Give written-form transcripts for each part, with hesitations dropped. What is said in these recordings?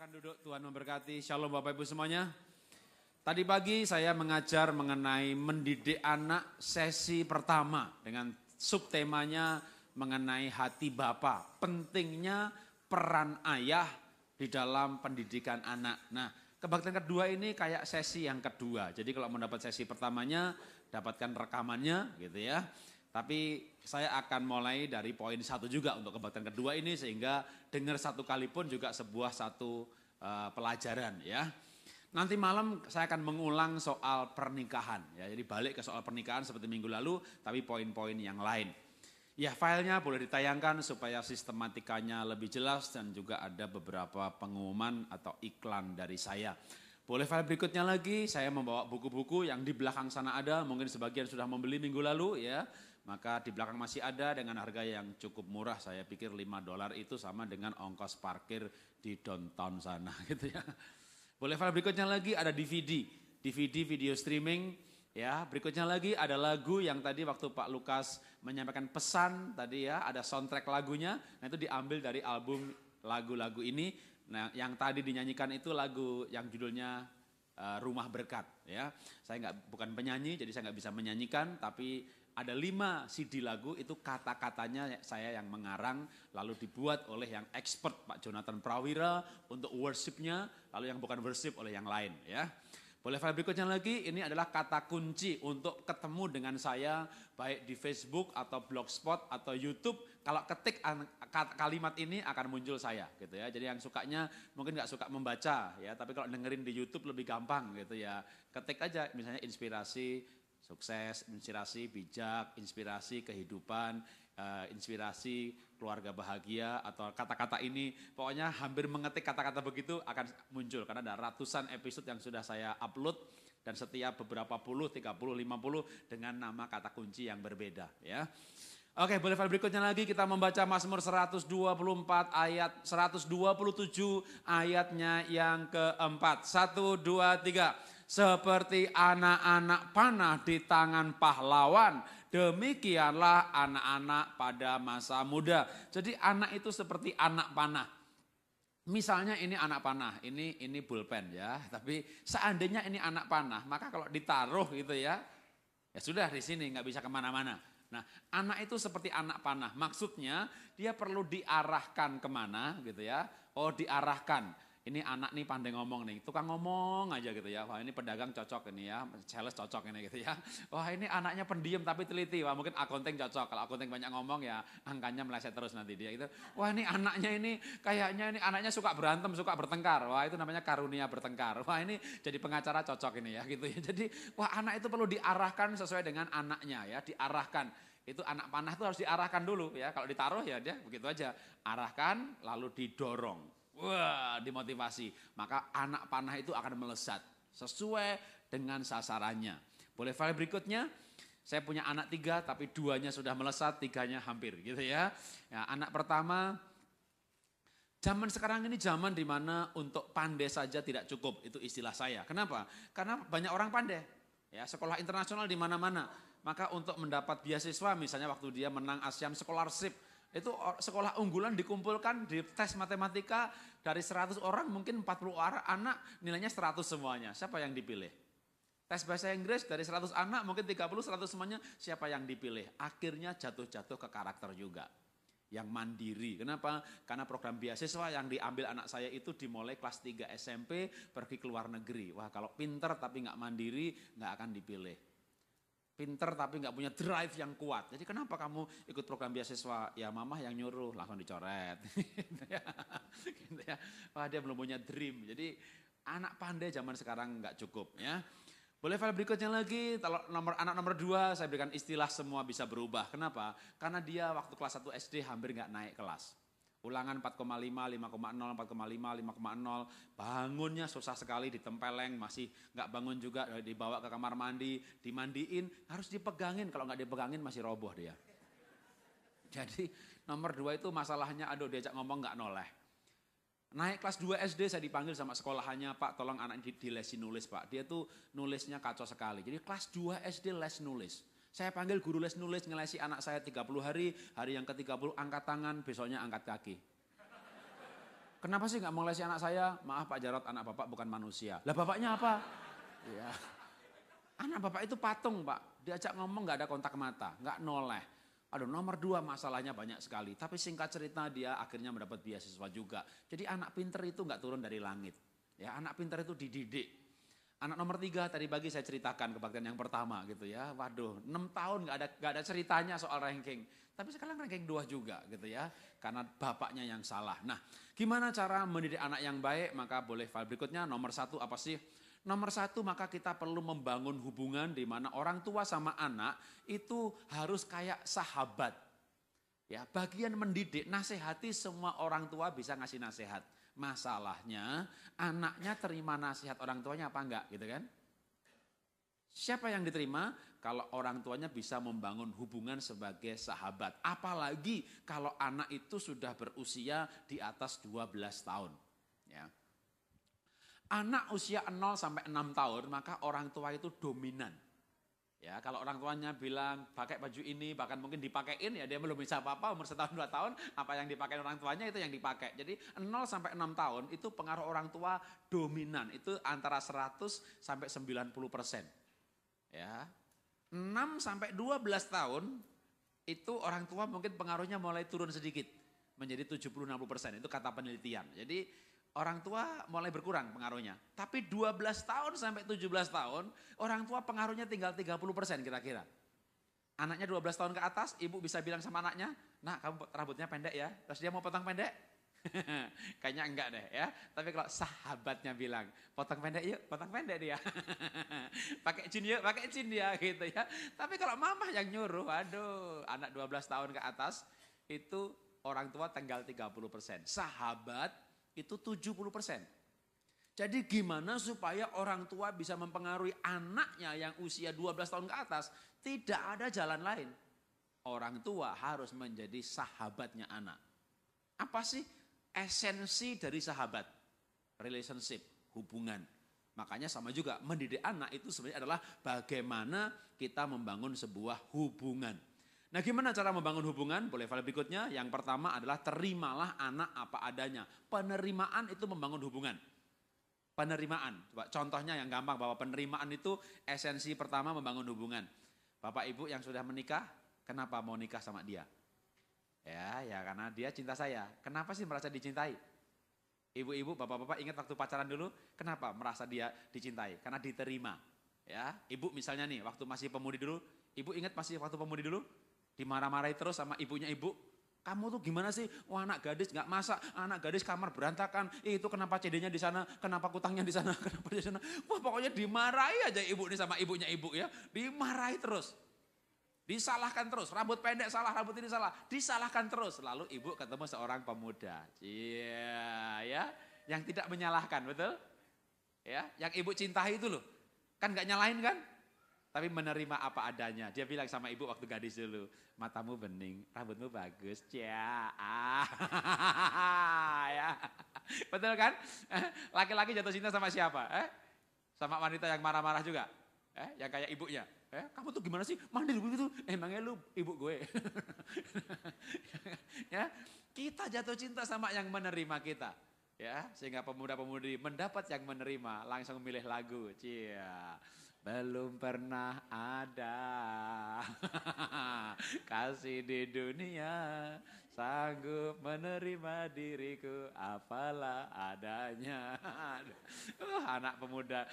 Silakan duduk, Tuhan memberkati. Shalom Bapak Ibu semuanya. Tadi pagi saya mengajar mengenai mendidik anak sesi pertama dengan subtemanya mengenai hati Bapa. Pentingnya peran ayah di dalam pendidikan anak. Nah, kebaktian kedua ini kayak sesi yang kedua. Jadi kalau mau dapat sesi pertamanya, dapatkan rekamannya gitu ya. Tapi saya akan mulai dari poin satu juga untuk kebaktian kedua ini sehingga dengar satu kali pun juga sebuah satu pelajaran ya. Nanti malam saya akan mengulang soal pernikahan ya. Jadi balik ke soal pernikahan seperti minggu lalu tapi poin-poin yang lain. Ya filenya boleh ditayangkan supaya sistematikanya lebih jelas dan juga ada beberapa pengumuman atau iklan dari saya. Boleh file berikutnya lagi, saya membawa buku-buku yang di belakang sana ada, mungkin sebagian sudah membeli minggu lalu ya. Maka di belakang masih ada dengan harga yang cukup murah, saya pikir $5 itu sama dengan ongkos parkir di downtown sana gitu ya. Boleh file berikutnya lagi ada DVD video streaming ya. Berikutnya lagi ada lagu yang tadi waktu Pak Lukas menyampaikan pesan tadi ya, ada soundtrack lagunya, nah itu diambil dari album lagu-lagu ini. Nah yang tadi dinyanyikan itu lagu yang judulnya Rumah Berkat ya. Saya bukan penyanyi jadi saya nggak bisa menyanyikan tapi ada 5 CD lagu itu kata-katanya saya yang mengarang lalu dibuat oleh yang expert Pak Jonathan Prawira untuk worshipnya lalu yang bukan worship oleh yang lain ya. Boleh file berikutnya lagi ini adalah kata kunci untuk ketemu dengan saya baik di Facebook atau Blogspot atau YouTube. Kalau ketik kalimat ini akan muncul saya gitu ya. Jadi yang sukanya mungkin nggak suka membaca ya tapi kalau dengerin di YouTube lebih gampang gitu ya. Ketik aja misalnya inspirasi sukses, inspirasi bijak, inspirasi kehidupan, inspirasi keluarga bahagia atau kata-kata ini. Pokoknya hampir mengetik kata-kata begitu akan muncul karena ada ratusan episode yang sudah saya upload dan setiap beberapa puluh, 30, 50 dengan nama kata kunci yang berbeda ya. Oke, boleh file berikutnya lagi kita membaca Mazmur 124 ayat 127 ayatnya yang keempat. 1, 2, 3. Seperti anak-anak panah di tangan pahlawan, demikianlah anak-anak pada masa muda. Jadi anak itu seperti anak panah. Misalnya ini anak panah, ini pulpen ya. Tapi seandainya ini anak panah, maka kalau ditaruh gitu ya sudah di sini nggak bisa kemana-mana. Nah anak itu seperti anak panah, maksudnya dia perlu diarahkan kemana gitu ya. Oh diarahkan. Ini anak nih pandai ngomong nih, tukang ngomong aja gitu ya. Wah ini pedagang cocok ini ya, sales cocok ini gitu ya. Wah ini anaknya pendiam tapi teliti, wah mungkin akunting cocok. Kalau akunting banyak ngomong ya angkanya meleset terus nanti dia gitu. Wah ini anaknya ini kayaknya ini anaknya suka berantem, suka bertengkar. Wah itu namanya karunia bertengkar. Wah ini jadi pengacara cocok ini ya gitu ya. Jadi wah anak itu perlu diarahkan sesuai dengan anaknya ya, diarahkan. Itu anak panah itu harus diarahkan dulu ya. Kalau ditaruh ya dia begitu aja. Arahkan lalu didorong. Wah, dimotivasi. Maka anak panah itu akan melesat sesuai dengan sasarannya. Boleh file berikutnya? Saya punya anak 3 tapi 2-nya sudah melesat, 3-nya hampir gitu ya. Ya, anak pertama, zaman sekarang ini zaman di mana untuk pandai saja tidak cukup, itu istilah saya. Kenapa? Karena banyak orang pandai. Ya, sekolah internasional di mana-mana. Maka untuk mendapat beasiswa misalnya waktu dia menang ASEAN Scholarship, itu sekolah unggulan dikumpulkan di tes matematika dari 100 orang mungkin 40 orang anak nilainya 100 semuanya. Siapa yang dipilih? Tes bahasa Inggris dari 100 anak mungkin 30, 100 semuanya siapa yang dipilih? Akhirnya jatuh-jatuh ke karakter juga. Yang mandiri. Kenapa? Karena program beasiswa yang diambil anak saya itu dimulai kelas 3 SMP pergi ke luar negeri. Wah kalau pinter tapi nggak mandiri nggak akan dipilih. Pinter tapi nggak punya drive yang kuat. Jadi kenapa kamu ikut program beasiswa? Ya mamah yang nyuruh, langsung dicoret. Gitu ya. Wah dia belum punya dream. Jadi anak pandai zaman sekarang nggak cukup ya. Boleh file berikutnya lagi, kalau anak nomor 2 saya berikan istilah semua bisa berubah. Kenapa? Karena dia waktu kelas 1 SD hampir nggak naik kelas. Ulangan 4,5, 5,0, 4,5, 5,0. Bangunnya susah sekali, ditempeleng, masih nggak bangun juga, dibawa ke kamar mandi, dimandiin, harus dipegangin. Kalau nggak dipegangin masih roboh dia. Jadi nomor 2 itu masalahnya, aduh diajak ngomong nggak noleh. Naik kelas 2 SD saya dipanggil sama sekolahannya, Pak tolong anak dilesin nulis Pak. Dia tuh nulisnya kacau sekali. Jadi kelas 2 SD les nulis. Saya panggil guru les nulis, ngelesi anak saya 30 hari, hari yang ke-30 angkat tangan, besoknya angkat kaki. Kenapa sih nggak melesi anak saya? Maaf Pak Jarot, anak bapak bukan manusia. Lah bapaknya apa? Ya. Anak bapak itu patung Pak, diajak ngomong nggak ada kontak mata, nggak noleh. Aduh, nomor 2 masalahnya banyak sekali. Tapi singkat cerita dia akhirnya mendapat beasiswa juga. Jadi anak pinter itu nggak turun dari langit. Ya, anak pinter itu dididik. Anak nomor 3 tadi pagi saya ceritakan kebaktian yang pertama gitu ya. Waduh, 6 tahun nggak ada ceritanya soal ranking. Tapi sekarang ranking 2 juga gitu ya. Karena bapaknya yang salah. Nah, gimana cara mendidik anak yang baik? Maka boleh file berikutnya. Nomor 1 apa sih? Nomor 1 maka kita perlu membangun hubungan di mana orang tua sama anak itu harus kayak sahabat. Ya, bagian mendidik, nasihati semua orang tua bisa ngasih nasihat. Masalahnya anaknya terima nasihat orang tuanya apa enggak gitu kan? Siapa yang diterima? Kalau orang tuanya bisa membangun hubungan sebagai sahabat. Apalagi kalau anak itu sudah berusia di atas 12 tahun. Ya. Anak usia 0 sampai 6 tahun maka orang tua itu dominan. Ya, kalau orang tuanya bilang pakai baju ini bahkan mungkin dipakein ya dia belum bisa apa-apa umur 1 tahun 2 tahun apa yang dipakai orang tuanya itu yang dipakai. Jadi 0 sampai 6 tahun itu pengaruh orang tua dominan itu antara 100 sampai 90%. Ya. 6 sampai 12 tahun itu orang tua mungkin pengaruhnya mulai turun sedikit menjadi 70-60%. Itu kata penelitian. Jadi orang tua mulai berkurang pengaruhnya. Tapi 12 tahun sampai 17 tahun, orang tua pengaruhnya tinggal 30% kira-kira. Anaknya 12 tahun ke atas, ibu bisa bilang sama anaknya, "Nak, kamu rambutnya pendek ya." Terus dia mau potong pendek? Kayaknya enggak deh ya. Tapi kalau sahabatnya bilang, "Potong pendek yuk," potong pendek dia. Pakai jin yuk, pakai jin dia gitu ya. Tapi kalau mama yang nyuruh, aduh, anak 12 tahun ke atas, itu orang tua tinggal 30%. Sahabat itu 70%. Jadi gimana supaya orang tua bisa mempengaruhi anaknya yang usia 12 tahun ke atas? Tidak ada jalan lain. Orang tua harus menjadi sahabatnya anak. Apa sih esensi dari sahabat? Relationship, hubungan. Makanya sama juga mendidik anak itu sebenarnya adalah bagaimana kita membangun sebuah hubungan. Nah, gimana cara membangun hubungan? Boleh file berikutnya. Yang pertama adalah terimalah anak apa adanya. Penerimaan itu membangun hubungan. Penerimaan. Coba contohnya yang gampang bahwa penerimaan itu esensi pertama membangun hubungan. Bapak Ibu yang sudah menikah, kenapa mau nikah sama dia? Ya karena dia cinta saya. Kenapa sih merasa dicintai? Ibu-ibu, bapak-bapak ingat waktu pacaran dulu, kenapa merasa dia dicintai? Karena diterima. Ya, ibu misalnya nih, waktu masih pemudi dulu, ibu ingat masih waktu pemudi dulu? Dimarah-marahi terus sama ibunya ibu. Kamu tuh gimana sih? Wah, anak gadis nggak masak, anak gadis kamar berantakan. Itu kenapa CD-nya di sana? Kenapa kutangnya di sana? Kenapa di sana? Wah, pokoknya dimarahi aja ibu ini sama ibunya ibu ya. Dimarahi terus. Disalahkan terus. Rambut pendek salah, rambut ini salah. Disalahkan terus. Lalu ibu ketemu seorang pemuda. Iya, ya. Yang tidak menyalahkan, betul? Ya, yang ibu cintai itu loh. Kan nggak nyalahin kan? Tapi menerima apa adanya. Dia bilang sama ibu waktu gadis dulu, matamu bening, rambutmu bagus, ya. Ya. Betul kan? Laki-laki jatuh cinta sama siapa? Sama wanita yang marah-marah juga? Yang kayak ibunya? Kamu tuh gimana sih? Mandil begitu? Emangnya lu ibu gue? Ya, kita jatuh cinta sama yang menerima kita. Ya, sehingga pemuda-pemudi mendapat yang menerima, langsung memilih lagu. Cia. Belum pernah ada kasih di dunia sanggup menerima diriku apalah adanya. Anak pemuda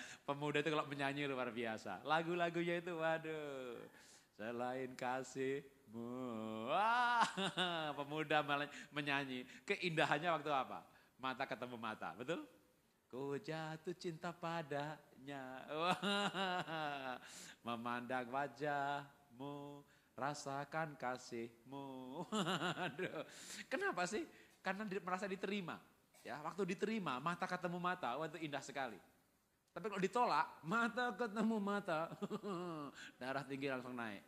itu kalau menyanyi luar biasa. Lagu-lagunya itu waduh. Selain kasihmu. Pemuda menyanyi. Keindahannya waktu apa? Mata ketemu mata, betul? Ku jatuh cinta padanya, memandang wajahmu, rasakan kasihmu. Aduh. Kenapa sih? Karena merasa diterima. Ya, waktu diterima, mata ketemu mata, wah itu indah sekali. Tapi kalau ditolak, mata ketemu mata, darah tinggi langsung naik.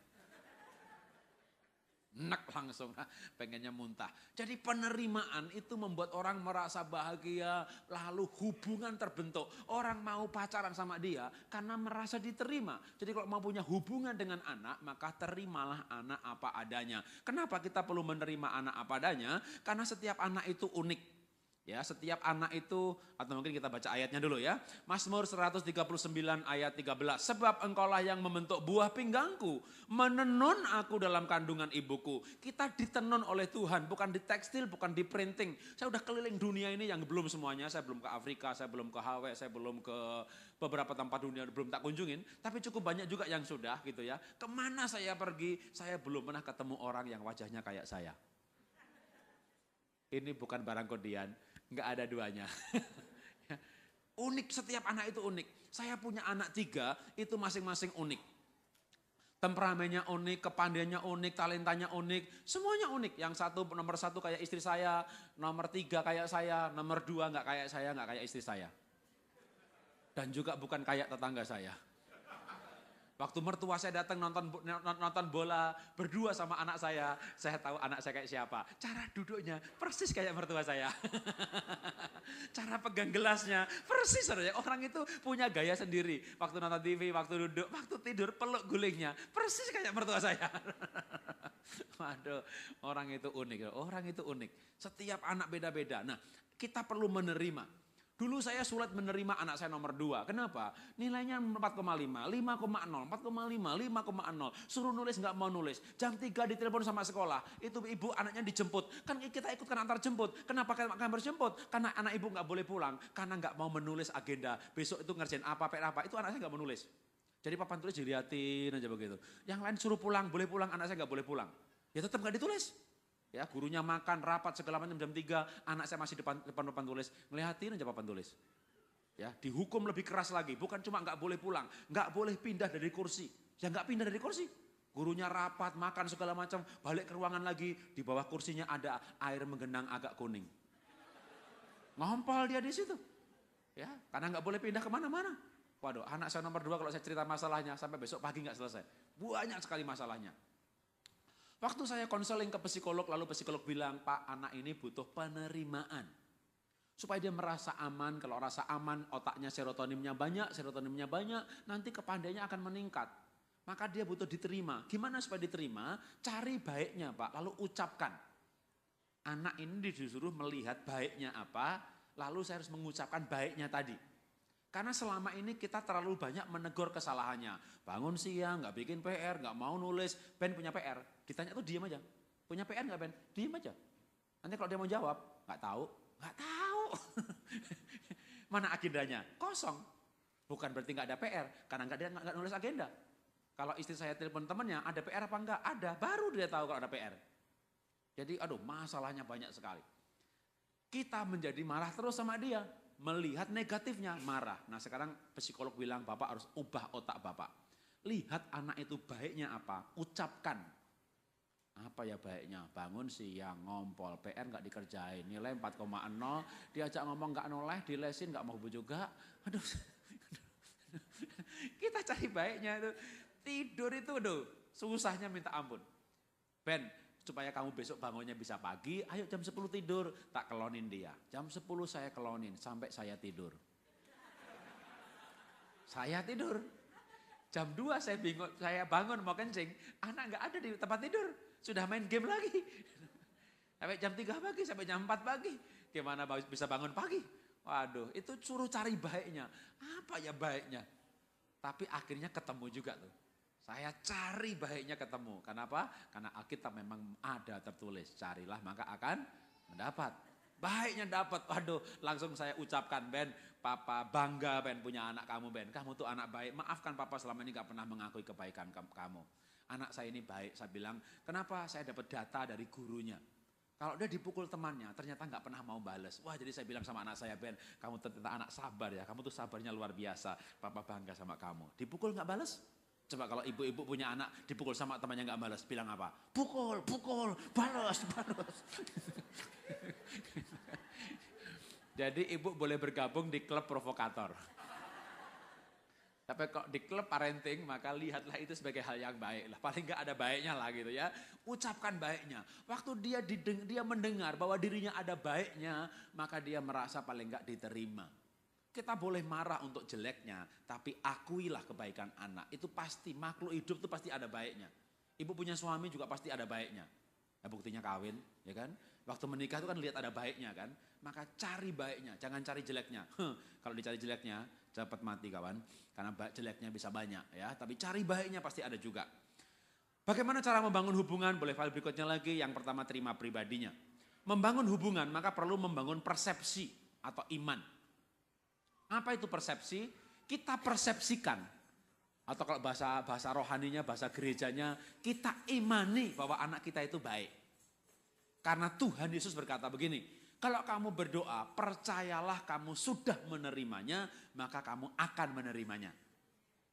Nek langsung pengennya muntah. Jadi penerimaan itu membuat orang merasa bahagia, lalu hubungan terbentuk. Orang mau pacaran sama dia karena merasa diterima. Jadi kalau mau punya hubungan dengan anak, maka terimalah anak apa adanya. Kenapa kita perlu menerima anak apa adanya? Karena setiap anak itu unik. Ya, setiap anak itu, atau mungkin kita baca ayatnya dulu ya. Mazmur 139 ayat 13. Sebab engkaulah yang membentuk buah pinggangku, menenun aku dalam kandungan ibuku. Kita ditenun oleh Tuhan, bukan di tekstil, bukan di printing. Saya udah keliling dunia ini yang belum semuanya, saya belum ke Afrika, saya belum ke Hawaii, saya belum ke beberapa tempat dunia, belum tak kunjungin. Tapi cukup banyak juga yang sudah gitu ya. Kemana saya pergi, saya belum pernah ketemu orang yang wajahnya kayak saya. Ini bukan barang kodian. Enggak ada duanya. Unik, setiap anak itu unik. Saya punya anak 3, itu masing-masing unik. Temperamennya unik, kepandaiannya unik, talentanya unik, semuanya unik. Yang satu, nomor 1 kayak istri saya, nomor 3 kayak saya, nomor 2 enggak kayak saya, enggak kayak istri saya. Dan juga bukan kayak tetangga saya. Waktu mertua saya datang nonton bola berdua sama anak saya tahu anak saya kayak siapa. Cara duduknya persis kayak mertua saya. Cara pegang gelasnya persis saja. Orang itu punya gaya sendiri. Waktu nonton TV, waktu duduk, waktu tidur peluk gulingnya persis kayak mertua saya. Waduh, orang itu unik. Orang itu unik. Setiap anak beda-beda. Nah, kita perlu menerima. Dulu saya sulit menerima anak saya nomor 2. Kenapa? Nilainya 4,5, 5,0, 4,5, 5,0. Suruh nulis nggak mau nulis. Jam 3 ditelepon sama sekolah. Itu ibu anaknya dijemput. Kan kita ikutkan antar jemput. Kenapa kalian harus jemput? Karena anak ibu nggak boleh pulang. Karena nggak mau menulis agenda. Besok itu ngerjain apa, PR apa. Itu anak saya nggak mau nulis. Jadi papan tulis diliatin aja begitu. Yang lain suruh pulang, boleh pulang. Anak saya nggak boleh pulang. Ya tetap nggak ditulis. Ya, gurunya makan, rapat segala macam jam 3, anak saya masih depan tulis, ngeliatin aja papan tulis. Ya, dihukum lebih keras lagi, bukan cuma nggak boleh pulang, nggak boleh pindah dari kursi. Ya nggak pindah dari kursi. Gurunya rapat, makan segala macam, balik ke ruangan lagi, di bawah kursinya ada air menggenang agak kuning. Ngompol dia di situ. Ya, karena nggak boleh pindah kemana-mana. Waduh, anak saya nomor 2 kalau saya cerita masalahnya sampai besok pagi nggak selesai. Banyak sekali masalahnya. Waktu saya konseling ke psikolog, lalu psikolog bilang, Pak, anak ini butuh penerimaan. Supaya dia merasa aman, kalau rasa aman, otaknya serotoninnya banyak, nanti kepandaiannya akan meningkat. Maka dia butuh diterima. Gimana supaya diterima? Cari baiknya, Pak, lalu ucapkan. Anak ini disuruh melihat baiknya apa, lalu saya harus mengucapkan baiknya tadi. Karena selama ini kita terlalu banyak menegur kesalahannya. Bangun siang, nggak bikin PR, nggak mau nulis. Ben punya PR, ditanya tuh diem aja. Punya PR nggak Ben? Diem aja. Nanti kalau dia mau jawab, nggak tahu. Mana agendanya? Kosong. Bukan berarti nggak ada PR, karena nggak nulis agenda. Kalau istri saya telepon temannya, ada PR apa enggak? Ada, baru dia tahu kalau ada PR. Jadi masalahnya banyak sekali. Kita menjadi marah terus sama dia. Melihat negatifnya, marah. Nah sekarang psikolog bilang, Bapak harus ubah otak Bapak. Lihat anak itu baiknya apa, ucapkan. Apa ya baiknya? Bangun siang, ngompol, PR nggak dikerjain, nilai 4,0, diajak ngomong nggak noleh, dilesin nggak mau juga. Aduh, kita cari baiknya itu. Tidur itu susahnya minta ampun. Ben, supaya kamu besok bangunnya bisa pagi, ayo jam 10 tidur, tak kelonin dia. Jam 10 saya kelonin, sampai saya tidur. Saya tidur. Jam 2 saya bingung, saya bangun mau kencing, anak gak ada di tempat tidur, sudah main game lagi. Sampai jam 3 pagi, sampai jam 4 pagi, gimana bisa bangun pagi? Waduh, itu suruh cari baiknya. Apa ya baiknya? Tapi akhirnya ketemu juga tuh. Saya cari baiknya ketemu. Kenapa? Karena Alkitab memang ada tertulis. Carilah maka akan mendapat. Baiknya dapat. Waduh, langsung saya ucapkan, Ben, Papa bangga Ben punya anak kamu, Ben. Kamu tuh anak baik. Maafkan Papa selama ini gak pernah mengakui kebaikan kamu. Anak saya ini baik. Saya bilang, kenapa? Saya dapat data dari gurunya. Kalau dia dipukul temannya, ternyata gak pernah mau bales. Wah, jadi saya bilang sama anak saya, Ben, kamu ternyata anak sabar ya. Kamu tuh sabarnya luar biasa. Papa bangga sama kamu. Dipukul gak bales? Coba kalau ibu-ibu punya anak dipukul sama temannya nggak balas, bilang apa? Pukul, balas. Jadi ibu boleh bergabung di klub provokator. Tapi kalau di klub parenting maka lihatlah itu sebagai hal yang baik lah. Paling nggak ada baiknya lah gitu ya. Ucapkan baiknya. Waktu dia mendengar bahwa dirinya ada baiknya, maka dia merasa paling nggak diterima. Kita boleh marah untuk jeleknya, tapi akuilah kebaikan anak. Itu pasti, makhluk hidup itu pasti ada baiknya. Ibu punya suami juga pasti ada baiknya. Ya buktinya kawin, ya kan? Waktu menikah itu kan lihat ada baiknya kan? Maka cari baiknya, jangan cari jeleknya. Kalau dicari jeleknya, cepat mati kawan. Karena jeleknya bisa banyak ya, tapi cari baiknya pasti ada juga. Bagaimana cara membangun hubungan? Boleh file berikutnya lagi. Yang pertama terima pribadinya. Membangun hubungan maka perlu membangun persepsi atau iman. Apa itu persepsi? Kita persepsikan. Atau kalau bahasa rohaninya, bahasa gerejanya, kita imani bahwa anak kita itu baik. Karena Tuhan Yesus berkata begini, kalau kamu berdoa, percayalah kamu sudah menerimanya, maka kamu akan menerimanya.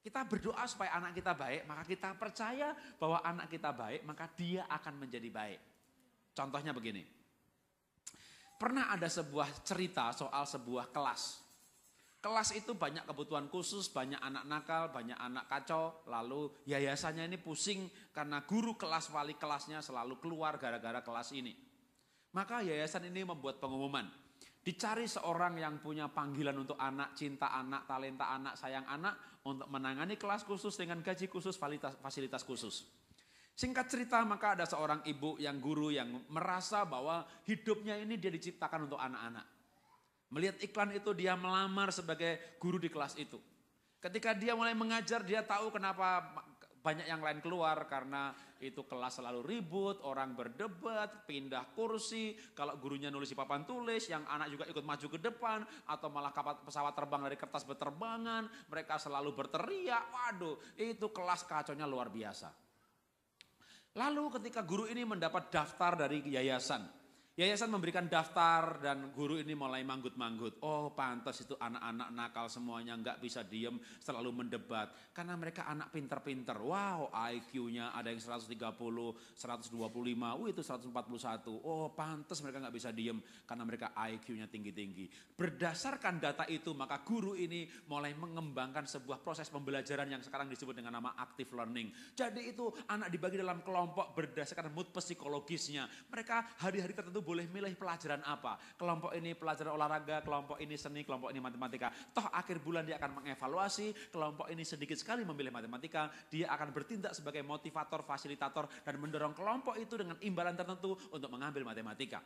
Kita berdoa supaya anak kita baik, maka kita percaya bahwa anak kita baik, maka dia akan menjadi baik. Contohnya begini, pernah ada sebuah cerita soal sebuah kelas. Kelas itu banyak kebutuhan khusus, banyak anak nakal, banyak anak kacau. Lalu yayasannya ini pusing karena guru kelas, wali kelasnya selalu keluar gara-gara kelas ini. Maka yayasan ini membuat pengumuman. Dicari seorang yang punya panggilan untuk anak, cinta anak, talenta anak, sayang anak. Untuk menangani kelas khusus dengan gaji khusus, fasilitas khusus. Singkat cerita maka ada seorang ibu yang guru yang merasa bahwa hidupnya ini dia diciptakan untuk anak-anak. Melihat iklan itu dia melamar sebagai guru di kelas itu. Ketika dia mulai mengajar dia tahu kenapa banyak yang lain keluar. Karena itu kelas selalu ribut, orang berdebat, pindah kursi. Kalau gurunya nulis di papan tulis, yang anak juga ikut maju ke depan. Atau malah pesawat terbang dari kertas berterbangan. Mereka selalu berteriak, waduh itu kelas kacaunya luar biasa. Lalu ketika guru ini mendapat daftar dari yayasan. Yayasan memberikan daftar dan guru ini mulai manggut-manggut. Oh pantas itu anak-anak nakal semuanya nggak bisa diem selalu mendebat. Karena mereka anak pinter-pinter. Wow IQ-nya ada yang 130, 125, itu 141. Oh pantas mereka nggak bisa diem karena mereka IQ-nya tinggi-tinggi. Berdasarkan data itu maka guru ini mulai mengembangkan sebuah proses pembelajaran yang sekarang disebut dengan nama active learning. Jadi itu anak dibagi dalam kelompok berdasarkan mood psikologisnya. Mereka hari-hari tertentu boleh milih pelajaran apa. Kelompok ini pelajaran olahraga, kelompok ini seni, kelompok ini matematika. Toh akhir bulan dia akan mengevaluasi, kelompok ini sedikit sekali memilih matematika, dia akan bertindak sebagai motivator, fasilitator, dan mendorong kelompok itu dengan imbalan tertentu untuk mengambil matematika.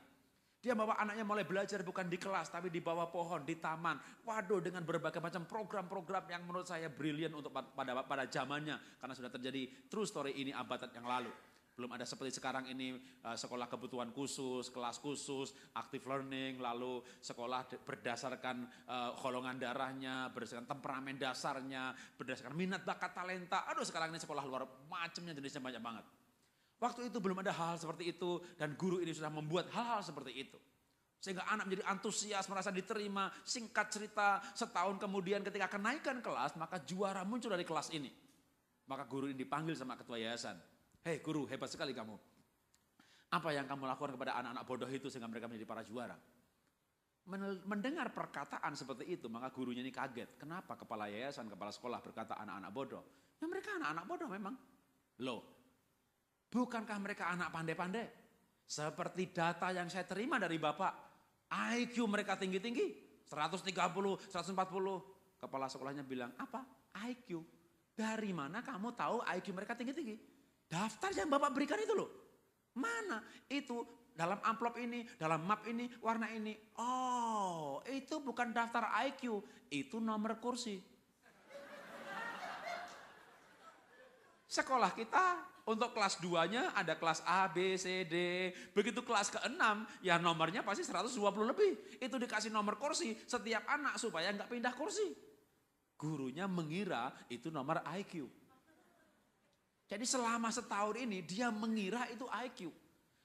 Dia bawa anaknya mulai belajar bukan di kelas, tapi di bawah pohon, di taman. Waduh dengan berbagai macam program-program yang menurut saya brilian untuk pada zamannya. Karena sudah terjadi true story ini abad yang lalu. Belum ada seperti sekarang ini sekolah kebutuhan khusus, kelas khusus, active learning, lalu sekolah berdasarkan golongan darahnya, berdasarkan temperamen dasarnya, berdasarkan minat bakat talenta. Aduh sekarang ini sekolah luar macamnya jenisnya banyak banget. Waktu itu belum ada hal seperti itu dan guru ini sudah membuat hal-hal seperti itu. Sehingga anak menjadi antusias, merasa diterima. Singkat cerita setahun kemudian ketika kenaikan kelas maka juara muncul dari kelas ini. Maka guru ini dipanggil sama ketua yayasan. Hei guru, hebat sekali kamu. Apa yang kamu lakukan kepada anak-anak bodoh itu sehingga mereka menjadi para juara? Mendengar perkataan seperti itu, maka gurunya ini kaget. Kenapa kepala yayasan, kepala sekolah berkata anak-anak bodoh? Ya mereka anak-anak bodoh memang. Loh, bukankah mereka anak pandai-pandai? Seperti data yang saya terima dari Bapak, IQ mereka tinggi-tinggi, 130, 140. Kepala sekolahnya bilang, apa? IQ. Dari mana kamu tahu IQ mereka tinggi-tinggi? Daftar yang Bapak berikan itu loh. Mana? Itu dalam amplop ini, dalam map ini, warna ini. Oh, itu bukan daftar IQ, itu nomor kursi. Sekolah kita untuk kelas 2-nya ada kelas A, B, C, D. Begitu kelas ke-6, ya nomornya pasti 120 lebih. Itu dikasih nomor kursi setiap anak supaya nggak pindah kursi. Gurunya mengira itu nomor IQ. Jadi selama setahun ini dia mengira itu IQ.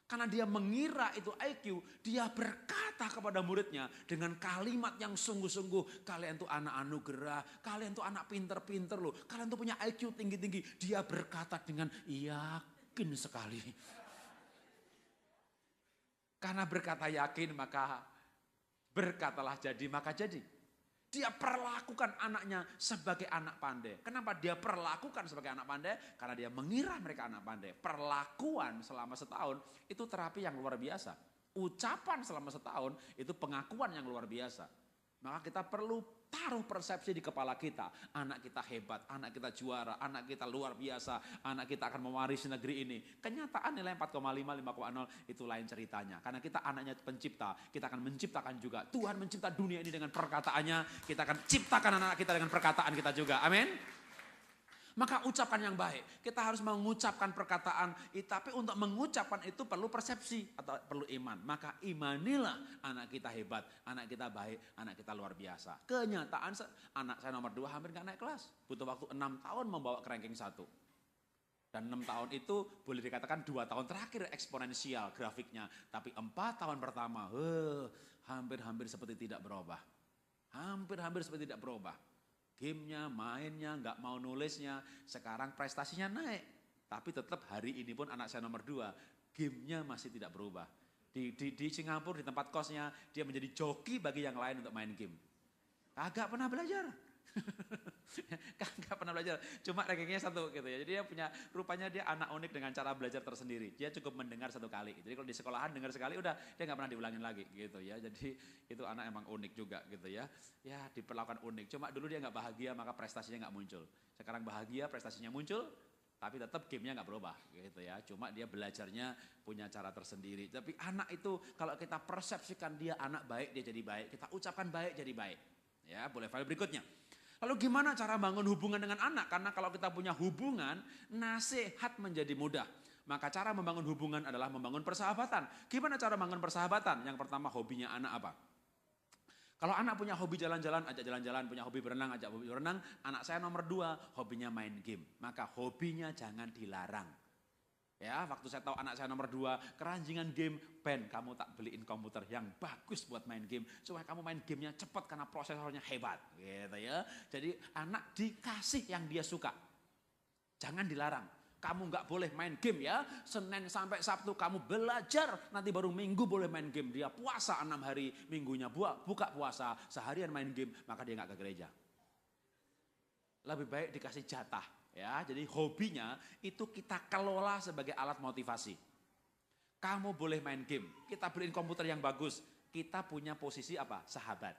Karena dia mengira itu IQ, dia berkata kepada muridnya dengan kalimat yang sungguh-sungguh. Kalian tuh anak anugerah, kalian tuh anak pinter-pinter loh. Kalian tuh punya IQ tinggi-tinggi. Dia berkata dengan yakin sekali. Karena berkata yakin maka berkatalah jadi maka jadi. Dia perlakukan anaknya sebagai anak pandai. Kenapa dia perlakukan sebagai anak pandai? Karena dia mengira mereka anak pandai. Perlakuan selama setahun itu terapi yang luar biasa. Ucapan selama setahun itu pengakuan yang luar biasa. Maka kita perlu taruh persepsi di kepala kita. Anak kita hebat, anak kita juara, anak kita luar biasa, anak kita akan mewarisi negeri ini. Kenyataan nilai 4,5, 5,0 itu lain ceritanya. Karena kita anaknya pencipta, kita akan menciptakan juga. Tuhan mencipta dunia ini dengan perkataannya, kita akan ciptakan anak kita dengan perkataan kita juga. Amin. Maka ucapkan yang baik. Kita harus mengucapkan perkataan, tapi untuk mengucapkan itu perlu persepsi atau perlu iman. Maka imanilah anak kita hebat, anak kita baik, anak kita luar biasa. Kenyataan anak saya nomor 2 hampir gak naik kelas. Butuh waktu 6 tahun membawa ke ranking 1. Dan 6 tahun itu boleh dikatakan 2 tahun terakhir eksponensial grafiknya. Tapi 4 tahun pertama hampir-hampir seperti tidak berubah. Hampir-hampir seperti tidak berubah. Gamenya, mainnya, nggak mau nulisnya, sekarang prestasinya naik. Tapi tetap hari ini pun anak saya nomor 2, gamenya masih tidak berubah. Di Singapura, di tempat kosnya, dia menjadi joki bagi yang lain untuk main game. Kagak pernah belajar. Kagak pernah belajar, cuma rankingnya 1 gitu ya. Jadi rupanya dia anak unik dengan cara belajar tersendiri. Dia cukup mendengar 1 kali. Jadi kalau di sekolahan dengar sekali udah dia nggak pernah diulangin lagi gitu ya. Jadi itu anak emang unik juga gitu ya. Ya diperlakukan unik. Cuma dulu dia nggak bahagia maka prestasinya nggak muncul. Sekarang bahagia prestasinya muncul. Tapi tetap gamenya nggak berubah gitu ya. Cuma dia belajarnya punya cara tersendiri. Tapi anak itu kalau kita persepsikan dia anak baik dia jadi baik. Kita ucapkan baik jadi baik. Ya boleh file berikutnya. Lalu gimana cara bangun hubungan dengan anak? Karena kalau kita punya hubungan, nasihat menjadi mudah. Maka cara membangun hubungan adalah membangun persahabatan. Gimana cara membangun persahabatan? Yang pertama hobinya anak apa? Kalau anak punya hobi jalan-jalan, ajak jalan-jalan. Punya hobi berenang, ajak hobi berenang. Anak saya nomor 2, hobinya main game. Maka hobinya jangan dilarang. Ya, waktu saya tahu anak saya nomor 2, keranjingan game, Ben, kamu tak beliin komputer yang bagus buat main game, supaya kamu main gamenya cepat karena prosesornya hebat, gitu ya. Jadi anak dikasih yang dia suka, jangan dilarang. Kamu nggak boleh main game ya, Senin sampai Sabtu kamu belajar, nanti baru Minggu boleh main game. Dia puasa 6 hari, Minggunya buka puasa, seharian main game, maka dia nggak ke gereja. Lebih baik dikasih jatah. Ya, jadi hobinya itu kita kelola sebagai alat motivasi. Kamu boleh main game, kita beliin komputer yang bagus, kita punya posisi apa? Sahabat.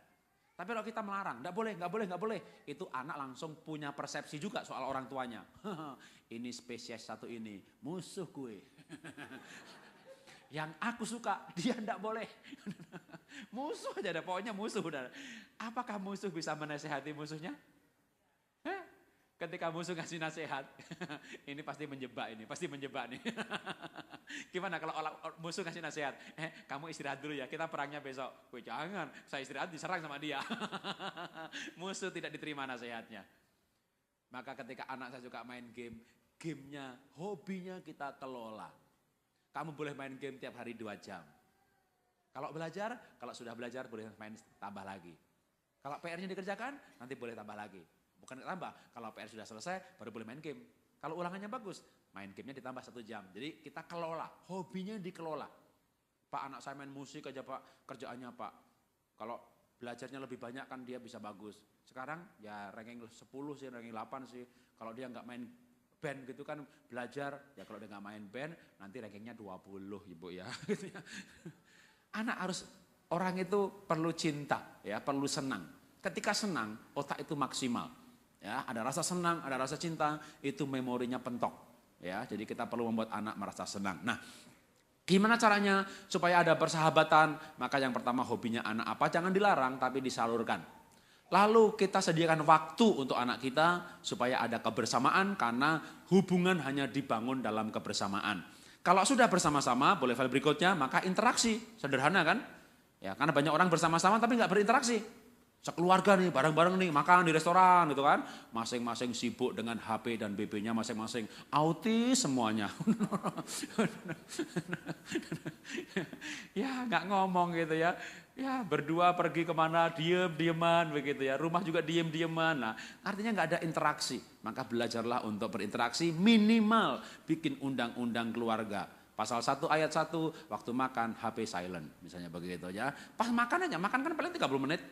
Tapi kalau kita melarang, nggak boleh, itu anak langsung punya persepsi juga soal orang tuanya. Ini spesies satu ini, musuh gue. Yang aku suka, dia nggak boleh. Musuh aja ada, pokoknya musuh. Apakah musuh bisa menasehati musuhnya? Ketika musuh ngasih nasihat, ini pasti menjebak nih. Gimana kalau musuh ngasih nasihat, kamu istirahat dulu ya, kita perangnya besok. Wih jangan, saya istirahat diserang sama dia. Musuh tidak diterima nasihatnya. Maka ketika anak saya suka main game, gamenya, hobinya kita kelola. Kamu boleh main game tiap hari 2 jam. Kalau sudah belajar boleh main tambah lagi. Kalau PR-nya dikerjakan, nanti boleh tambah lagi. Bukan ditambah, kalau PR sudah selesai baru boleh main game. Kalau ulangannya bagus, main gamenya ditambah 1 jam. Jadi kita kelola, hobinya dikelola. Pak anak saya main musik aja Pak, kerjaannya Pak. Kalau belajarnya lebih banyak kan dia bisa bagus. Sekarang ya ranking 10 sih, ranking 8 sih. Kalau dia nggak main band gitu kan belajar, ya kalau dia nggak main band nanti rankingnya 20 Ibu ya. Anak harus, orang itu perlu cinta, ya perlu senang. Ketika senang, otak itu maksimal. Ya, ada rasa senang, ada rasa cinta, itu memorinya pentok. Ya, jadi kita perlu membuat anak merasa senang. Nah, gimana caranya supaya ada persahabatan? Maka yang pertama hobinya anak apa? Jangan dilarang, tapi disalurkan. Lalu kita sediakan waktu untuk anak kita supaya ada kebersamaan karena hubungan hanya dibangun dalam kebersamaan. Kalau sudah bersama-sama, boleh file berikutnya, maka interaksi. Sederhana kan? Ya, karena banyak orang bersama-sama tapi nggak berinteraksi. Sekeluarga nih, bareng-bareng nih, makan di restoran gitu kan. Masing-masing sibuk dengan HP dan BB-nya masing-masing. Autis semuanya. Ya nggak ngomong gitu ya. Ya berdua pergi kemana, diem-dieman begitu ya. Rumah juga diem-dieman. Nah artinya nggak ada interaksi. Maka belajarlah untuk berinteraksi minimal bikin undang-undang keluarga. Pasal 1 ayat 1, waktu makan HP silent. Misalnya begitu ya. Pas makan aja, makan kan paling 30 menit.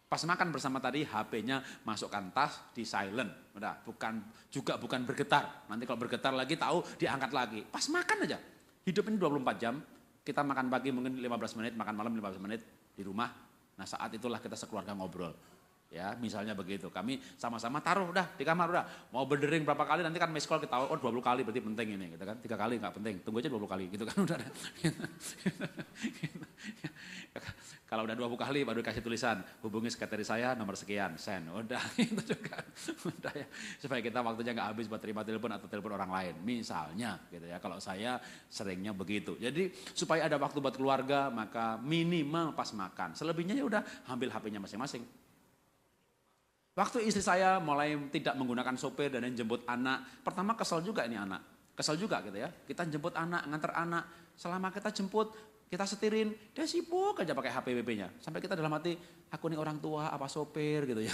Pas makan bersama tadi HP-nya masukkan tas di silent. Udah, bukan bergetar. Nanti kalau bergetar lagi tahu diangkat lagi. Pas makan aja. Hidup ini 24 jam. Kita makan pagi mungkin 15 menit, makan malam 15 menit di rumah. Nah saat itulah kita sekeluarga ngobrol. Ya, misalnya begitu. Kami sama-sama taruh udah di kamar udah. Mau berdering berapa kali nanti kan miss call kita 20 kali berarti penting ini gitu kan. 3 kali enggak penting. Tunggu aja 20 kali gitu kan udah. Kalau udah 20 kali baru kasih tulisan hubungi sekretari saya nomor sekian, send. Udah itu juga. Udah ya. Supaya kita waktunya enggak habis buat terima telepon atau telepon orang lain. Misalnya gitu ya. Kalau saya seringnya begitu. Jadi supaya ada waktu buat keluarga maka minimal pas makan. Selebihnya ya udah ambil HP-nya masing-masing. Waktu istri saya mulai tidak menggunakan sopir dan jemput anak, pertama kesel juga ini anak. Kesel juga gitu ya, kita jemput anak, nganter anak, selama kita jemput, kita setirin, dia sibuk aja pakai HP WP-nya. Sampai kita dalam hati, aku nih orang tua apa sopir gitu ya.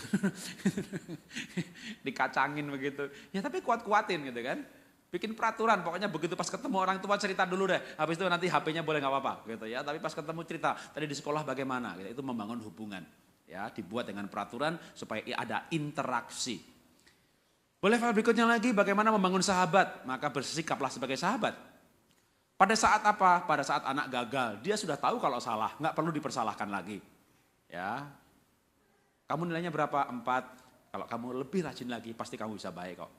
Dikacangin begitu, ya tapi kuat-kuatin gitu kan. Bikin peraturan, pokoknya begitu pas ketemu orang tua cerita dulu deh. Habis itu nanti HP-nya boleh gak apa-apa gitu ya. Tapi pas ketemu cerita, tadi di sekolah bagaimana gitu, itu membangun hubungan. Ya, dibuat dengan peraturan supaya ada interaksi. Boleh file berikutnya lagi bagaimana membangun sahabat, maka bersikaplah sebagai sahabat. Pada saat apa? Pada saat anak gagal, dia sudah tahu kalau salah, nggak perlu dipersalahkan lagi. Ya, kamu nilainya berapa? 4. Kalau kamu lebih rajin lagi, pasti kamu bisa baik kok.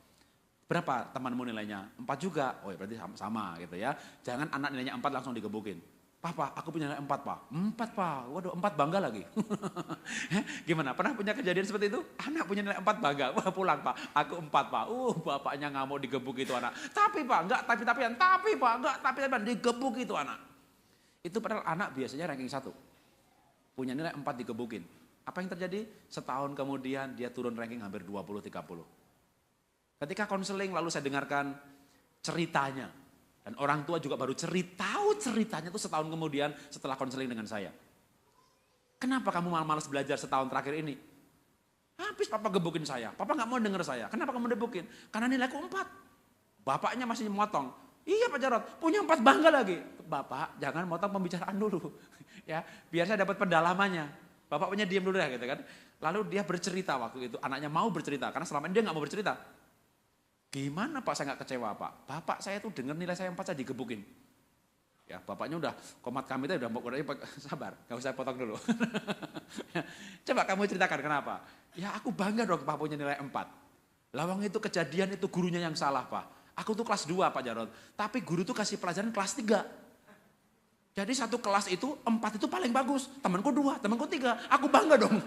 Berapa temanmu nilainya? 4 juga. Oh ya berarti sama gitu ya. Jangan anak nilainya 4 langsung digebukin. Papa, aku punya nilai 4 pak. 4 pak, waduh 4 bangga lagi. Gimana, pernah punya kejadian seperti itu? Anak punya nilai 4 bangga, wah pulang pak, aku 4 pak. Bapaknya nggak mau digebuk itu anak. Tapi pak, enggak tapi-tapian, tapi pak, enggak tapi-tapian, digebuk itu anak. Itu padahal anak biasanya ranking 1. Punya nilai 4 digebukin. Apa yang terjadi? Setahun kemudian dia turun ranking hampir 20-30. Ketika konseling lalu saya dengarkan ceritanya. Dan orang tua juga baru tahu ceritanya itu setahun kemudian setelah konseling dengan saya. Kenapa kamu malas belajar setahun terakhir ini? Habis papa gebukin saya, papa gak mau denger saya. Kenapa kamu gebukin? Karena nilaiku 4. Bapaknya masih motong. Iya Pak Jarod, punya 4 bangga lagi. Bapak jangan motong pembicaraan dulu. Ya, biar saya dapat pendalamannya. Bapak punya diam dulu ya gitu kan. Lalu dia bercerita waktu itu, anaknya mau bercerita. Karena selama ini dia gak mau bercerita. Gimana Pak saya gak kecewa Pak? Bapak saya tuh dengar nilai saya 4 saya digebukin. Ya bapaknya udah komat kami itu udah sabar, gak usah potong dulu. Coba kamu ceritakan kenapa? Ya aku bangga dong Pak punya nilai 4. Lawang itu kejadian itu gurunya yang salah Pak. Aku tuh kelas 2 Pak Jarod, tapi guru tuh kasih pelajaran kelas 3. Jadi satu kelas itu 4 itu paling bagus, temanku 2, temanku 3, aku bangga dong.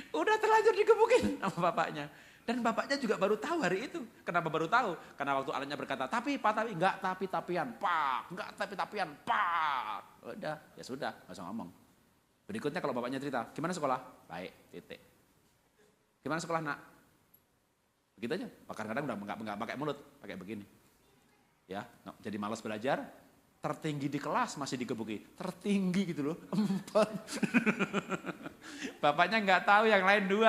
Udah terlanjur digebukin sama bapaknya. Dan bapaknya juga baru tahu hari itu. Kenapa baru tahu? Karena waktu anaknya berkata, tapi Pak, tapi enggak tapi-tapian, Pak. Enggak tapi-tapian, Pak. Udah, ya sudah, enggak usah ngomong. Berikutnya kalau bapaknya cerita, gimana sekolah? Baik, titik. Gimana sekolah nak? Begitu aja. Kadang-kadang udah enggak pakai mulut, pakai begini. Ya, jadi malas belajar. Tertinggi di kelas masih digebuki, tertinggi gitu loh, 4. Bapaknya nggak tahu yang lain 2.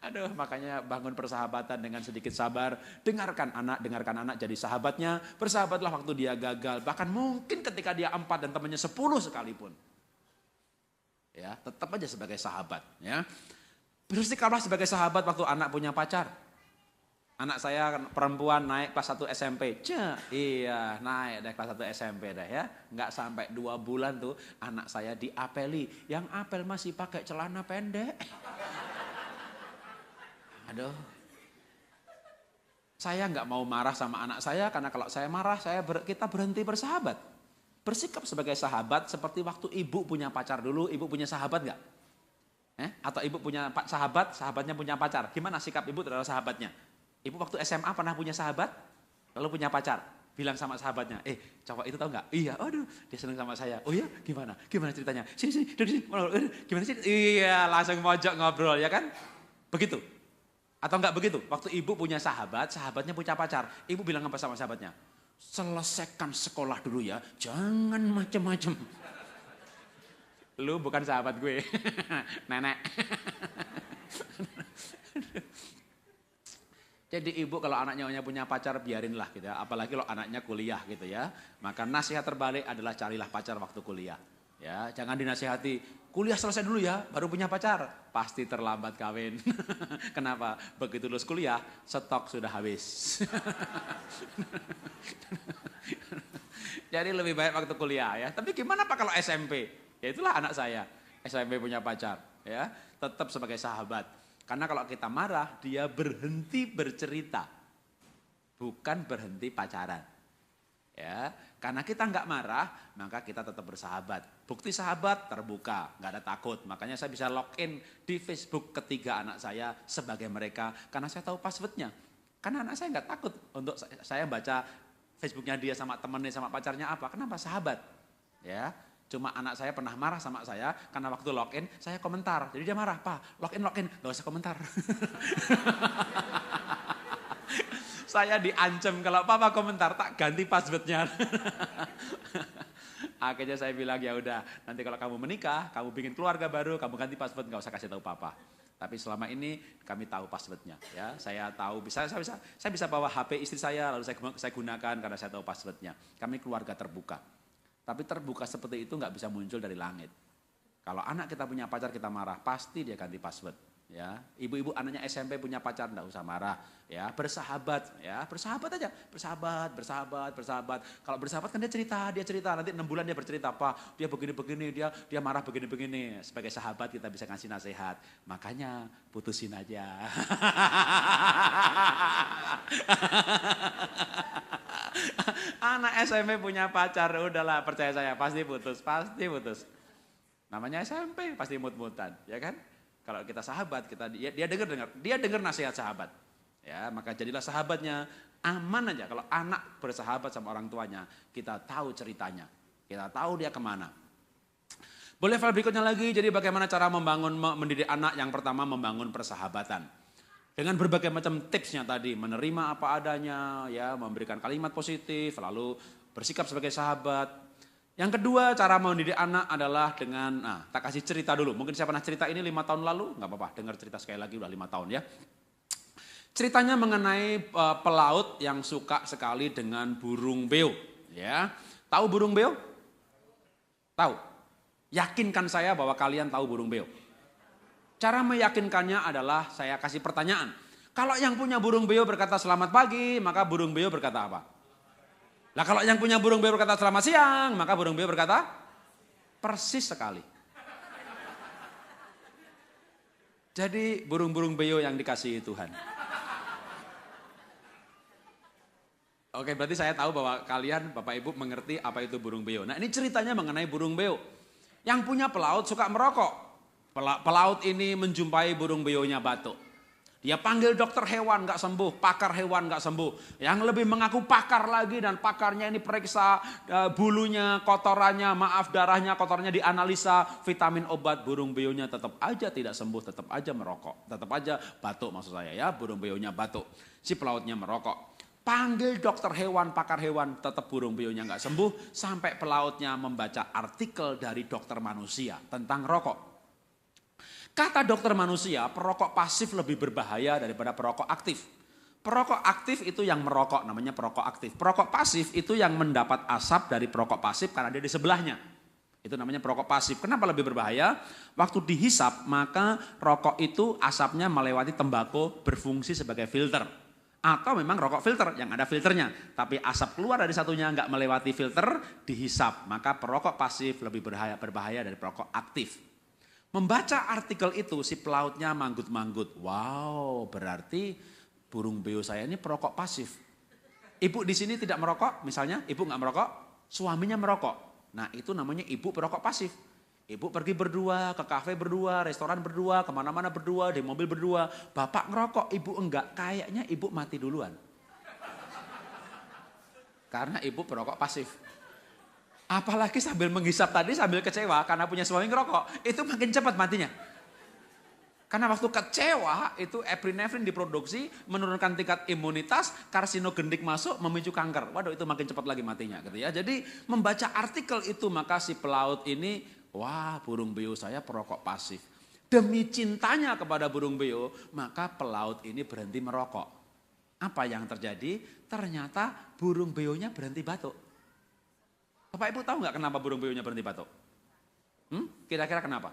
Aduh, makanya bangun persahabatan dengan sedikit sabar, dengarkan anak jadi sahabatnya, bersahabatlah waktu dia gagal, bahkan mungkin ketika dia 4 dan temannya 10 sekalipun. Ya, tetap aja sebagai sahabat, ya. Bersikaplah sebagai sahabat waktu anak punya pacar. Anak saya perempuan naik kelas 1 SMP. Iya, naik kelas 1 SMP dah ya. Enggak sampai 2 bulan tuh anak saya diapeli. Yang apel masih pakai celana pendek. Aduh. Saya enggak mau marah sama anak saya karena kalau saya marah kita berhenti bersahabat. Bersikap sebagai sahabat seperti waktu ibu punya pacar dulu, ibu punya sahabat enggak? Atau ibu punya sahabat, sahabatnya punya pacar. Gimana sikap ibu terhadap sahabatnya? Ibu waktu SMA pernah punya sahabat, lalu punya pacar. Bilang sama sahabatnya, cowok itu tahu nggak? Iya, aduh, dia seneng sama saya. Oh iya, gimana? Gimana ceritanya? Sini, duduk sini. Gimana sih? Iya, langsung mojok ngobrol, ya kan? Begitu. Atau enggak begitu? Waktu ibu punya sahabat, sahabatnya punya pacar. Ibu bilang apa sama sahabatnya? Selesaikan sekolah dulu ya, jangan macem-macem. Lu bukan sahabat gue, nenek. Jadi ibu kalau anaknya punya pacar biarinlah gitu ya. Apalagi kalau anaknya kuliah gitu ya. Maka nasihat terbalik adalah carilah pacar waktu kuliah. Ya, jangan dinasihati, kuliah selesai dulu ya, baru punya pacar. Pasti terlambat kawin. Kenapa? Begitu lulus kuliah, stok sudah habis. Jadi lebih baik waktu kuliah ya. Tapi gimana Pak kalau SMP? Ya itulah anak saya. SMP punya pacar ya. Tetap sebagai sahabat. Karena kalau kita marah, dia berhenti bercerita. Bukan berhenti pacaran. Ya, karena kita nggak marah, maka kita tetap bersahabat. Bukti sahabat terbuka, nggak ada takut. Makanya saya bisa login di Facebook ketiga anak saya sebagai mereka, karena saya tahu passwordnya. Karena anak saya nggak takut untuk saya baca Facebooknya dia sama temennya sama pacarnya apa. Kenapa? Sahabat. Ya, cuma anak saya pernah marah sama saya karena waktu login saya komentar. Jadi dia marah, Pak, login, nggak usah komentar. Saya diancam kalau papa komentar tak ganti passwordnya. Akhirnya saya bilang ya udah, nanti kalau kamu menikah, kamu bikin keluarga baru, kamu ganti password, nggak usah kasih tahu papa. Tapi selama ini kami tahu passwordnya, ya. Saya tahu saya bisa bawa HP istri saya lalu saya gunakan karena saya tahu passwordnya. Kami keluarga terbuka. Tapi terbuka seperti itu nggak bisa muncul dari langit. Kalau anak kita punya pacar kita marah, pasti dia ganti password. Ya, ibu-ibu anaknya SMP punya pacar enggak usah marah, ya, bersahabat, ya, bersahabat aja, bersahabat. Kalau bersahabat kan dia cerita, nanti 6 bulan dia bercerita, Pak, dia begini-begini, dia marah begini-begini. Sebagai sahabat kita bisa ngasih nasihat, makanya putusin aja. Anak SMP punya pacar, udahlah percaya saya, pasti putus. Namanya SMP, pasti mut-mutan, ya kan? Kalau kita sahabat, dia dengar nasihat sahabat. Ya, maka jadilah sahabatnya, aman aja. Kalau anak bersahabat sama orang tuanya, kita tahu ceritanya. Kita tahu dia kemana. Boleh file berikutnya lagi, jadi bagaimana cara mendidik anak. Yang pertama membangun persahabatan. Dengan berbagai macam tipsnya tadi, menerima apa adanya, ya, memberikan kalimat positif, lalu bersikap sebagai sahabat. Yang kedua cara mendidik anak adalah dengan, tak kasih cerita dulu. Mungkin saya pernah cerita ini 5 tahun lalu, nggak apa-apa, dengar cerita sekali lagi udah 5 tahun ya. Ceritanya mengenai pelaut yang suka sekali dengan burung beo. Ya, tahu burung beo? Tahu? Yakinkan saya bahwa kalian tahu burung beo. Cara meyakinkannya adalah saya kasih pertanyaan. Kalau yang punya burung beo berkata selamat pagi, maka burung beo berkata apa? Nah kalau yang punya burung beo berkata selamat siang, maka burung beo berkata persis sekali. Jadi burung-burung beo yang dikasihi Tuhan. Oke, berarti saya tahu bahwa kalian Bapak Ibu mengerti apa itu burung beo. Nah ini ceritanya mengenai burung beo. Yang punya pelaut suka merokok. Pelaut ini menjumpai burung beonya batuk. Dia panggil dokter hewan nggak sembuh, pakar hewan nggak sembuh. Yang lebih mengaku pakar lagi dan pakarnya ini periksa bulunya, kotorannya, darahnya, kotornya dianalisa, vitamin obat, burung beonya tetap aja tidak sembuh, tetap aja merokok. Tetap aja batuk maksud saya ya, burung beonya batuk. Si pelautnya merokok. Panggil dokter hewan, pakar hewan, tetap burung beonya nggak sembuh. Sampai pelautnya membaca artikel dari dokter manusia tentang rokok. Kata dokter manusia, perokok pasif lebih berbahaya daripada perokok aktif. Perokok aktif itu yang merokok, namanya perokok aktif. Perokok pasif itu yang mendapat asap dari perokok pasif karena dia di sebelahnya. Itu namanya perokok pasif. Kenapa lebih berbahaya? Waktu dihisap, maka rokok itu asapnya melewati tembakau berfungsi sebagai filter. Atau memang rokok filter, yang ada filternya. Tapi asap keluar dari satunya nggak melewati filter, dihisap. Maka perokok pasif lebih berbahaya dari perokok aktif. Membaca artikel itu si pelautnya manggut-manggut. Wow, berarti burung beo saya ini perokok pasif. Ibu di sini tidak merokok, misalnya ibu nggak merokok, suaminya merokok. Nah itu namanya ibu perokok pasif. Ibu pergi berdua, ke kafe berdua, restoran berdua, kemana-mana berdua, di mobil berdua. Bapak ngerokok, ibu enggak. Kayaknya ibu mati duluan. Karena ibu perokok pasif. Apalagi sambil menghisap tadi sambil kecewa karena punya suami ngerokok, itu makin cepat matinya. Karena waktu kecewa itu epinefrin diproduksi, menurunkan tingkat imunitas, karsinogenik masuk, memicu kanker. Waduh itu makin cepat lagi matinya gitu ya. Jadi membaca artikel itu maka si pelaut ini, wah burung beo saya perokok pasif. Demi cintanya kepada burung beo, maka pelaut ini berhenti merokok. Apa yang terjadi? Ternyata burung beonya berhenti batuk. Bapak Ibu tahu nggak kenapa burung beonya berhenti batuk? Kira-kira kenapa?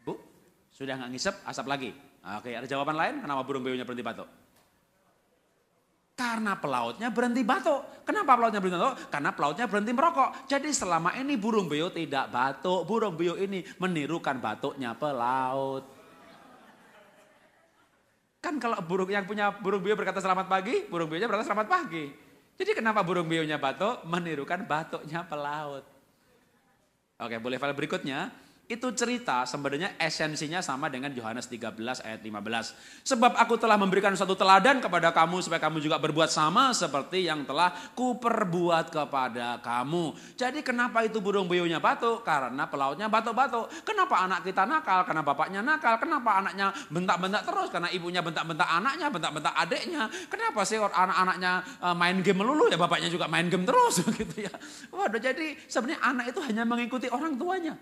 Bu, sudah nggak ngisep, asap lagi. Oke, ada jawaban lain kenapa burung beonya berhenti batuk? Karena pelautnya berhenti batuk. Kenapa pelautnya berhenti batuk? Karena pelautnya berhenti merokok. Jadi selama ini burung beo tidak batuk. Burung beo ini menirukan batuknya pelaut. Kan kalau burung yang punya burung beo berkata selamat pagi, burung beonya berkata selamat pagi. Jadi kenapa burung beonya batuk? Menirukan batuknya pelaut. Oke, boleh file berikutnya. Itu cerita sebenarnya esensinya sama dengan Yohanes 13 ayat 15. Sebab aku telah memberikan suatu teladan kepada kamu supaya kamu juga berbuat sama seperti yang telah kuperbuat kepada kamu. Jadi kenapa itu burung beonya batuk? Karena pelautnya batuk-batuk. Kenapa anak kita nakal? Karena bapaknya nakal. Kenapa anaknya bentak-bentak terus? Karena ibunya bentak-bentak anaknya, bentak-bentak adiknya. Kenapa sih anak-anaknya main game melulu? Ya bapaknya juga main game terus gitu ya. Waduh, jadi sebenarnya anak itu hanya mengikuti orang tuanya.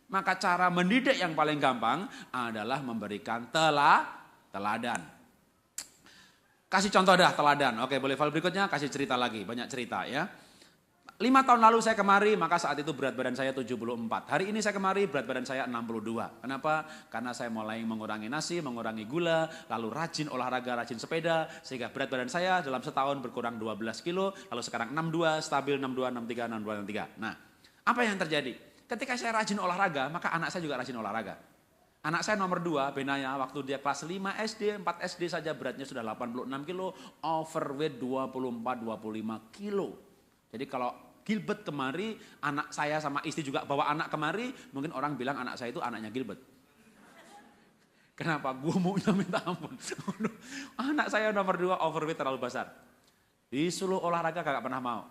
Maka cara mendidik yang paling gampang adalah memberikan teladan. Kasih contoh dah teladan. Oke, boleh file berikutnya kasih cerita lagi, banyak cerita ya. 5 tahun lalu saya kemari, maka saat itu berat badan saya 74. Hari ini saya kemari, berat badan saya 62. Kenapa? Karena saya mulai mengurangi nasi, mengurangi gula, lalu rajin olahraga, rajin sepeda, sehingga berat badan saya dalam setahun berkurang 12 kilo, lalu sekarang 62, stabil 62, 63, 62, 63. Nah, apa yang terjadi? Ketika saya rajin olahraga, maka anak saya juga rajin olahraga. Anak saya nomor 2, Benaya, waktu dia kelas 5 SD, 4 SD saja beratnya sudah 86 kilo, overweight 24-25 kilo. Jadi kalau Gilbert kemari, anak saya sama istri juga bawa anak kemari, mungkin orang bilang anak saya itu anaknya Gilbert. Kenapa? Gue maunya minta ampun. Anak saya nomor 2 overweight terlalu besar. Disuruh olahraga gak pernah mau.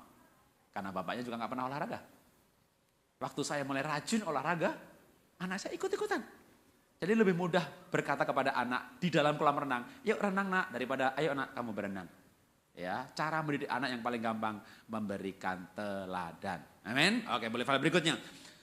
Karena bapaknya juga gak pernah olahraga. Waktu saya mulai rajin olahraga, anak saya ikut-ikutan. Jadi lebih mudah berkata kepada anak di dalam kolam renang, yuk renang nak, daripada ayo nak kamu berenang. Ya, cara mendidik anak yang paling gampang, memberikan teladan. Amin. Oke, boleh file berikutnya.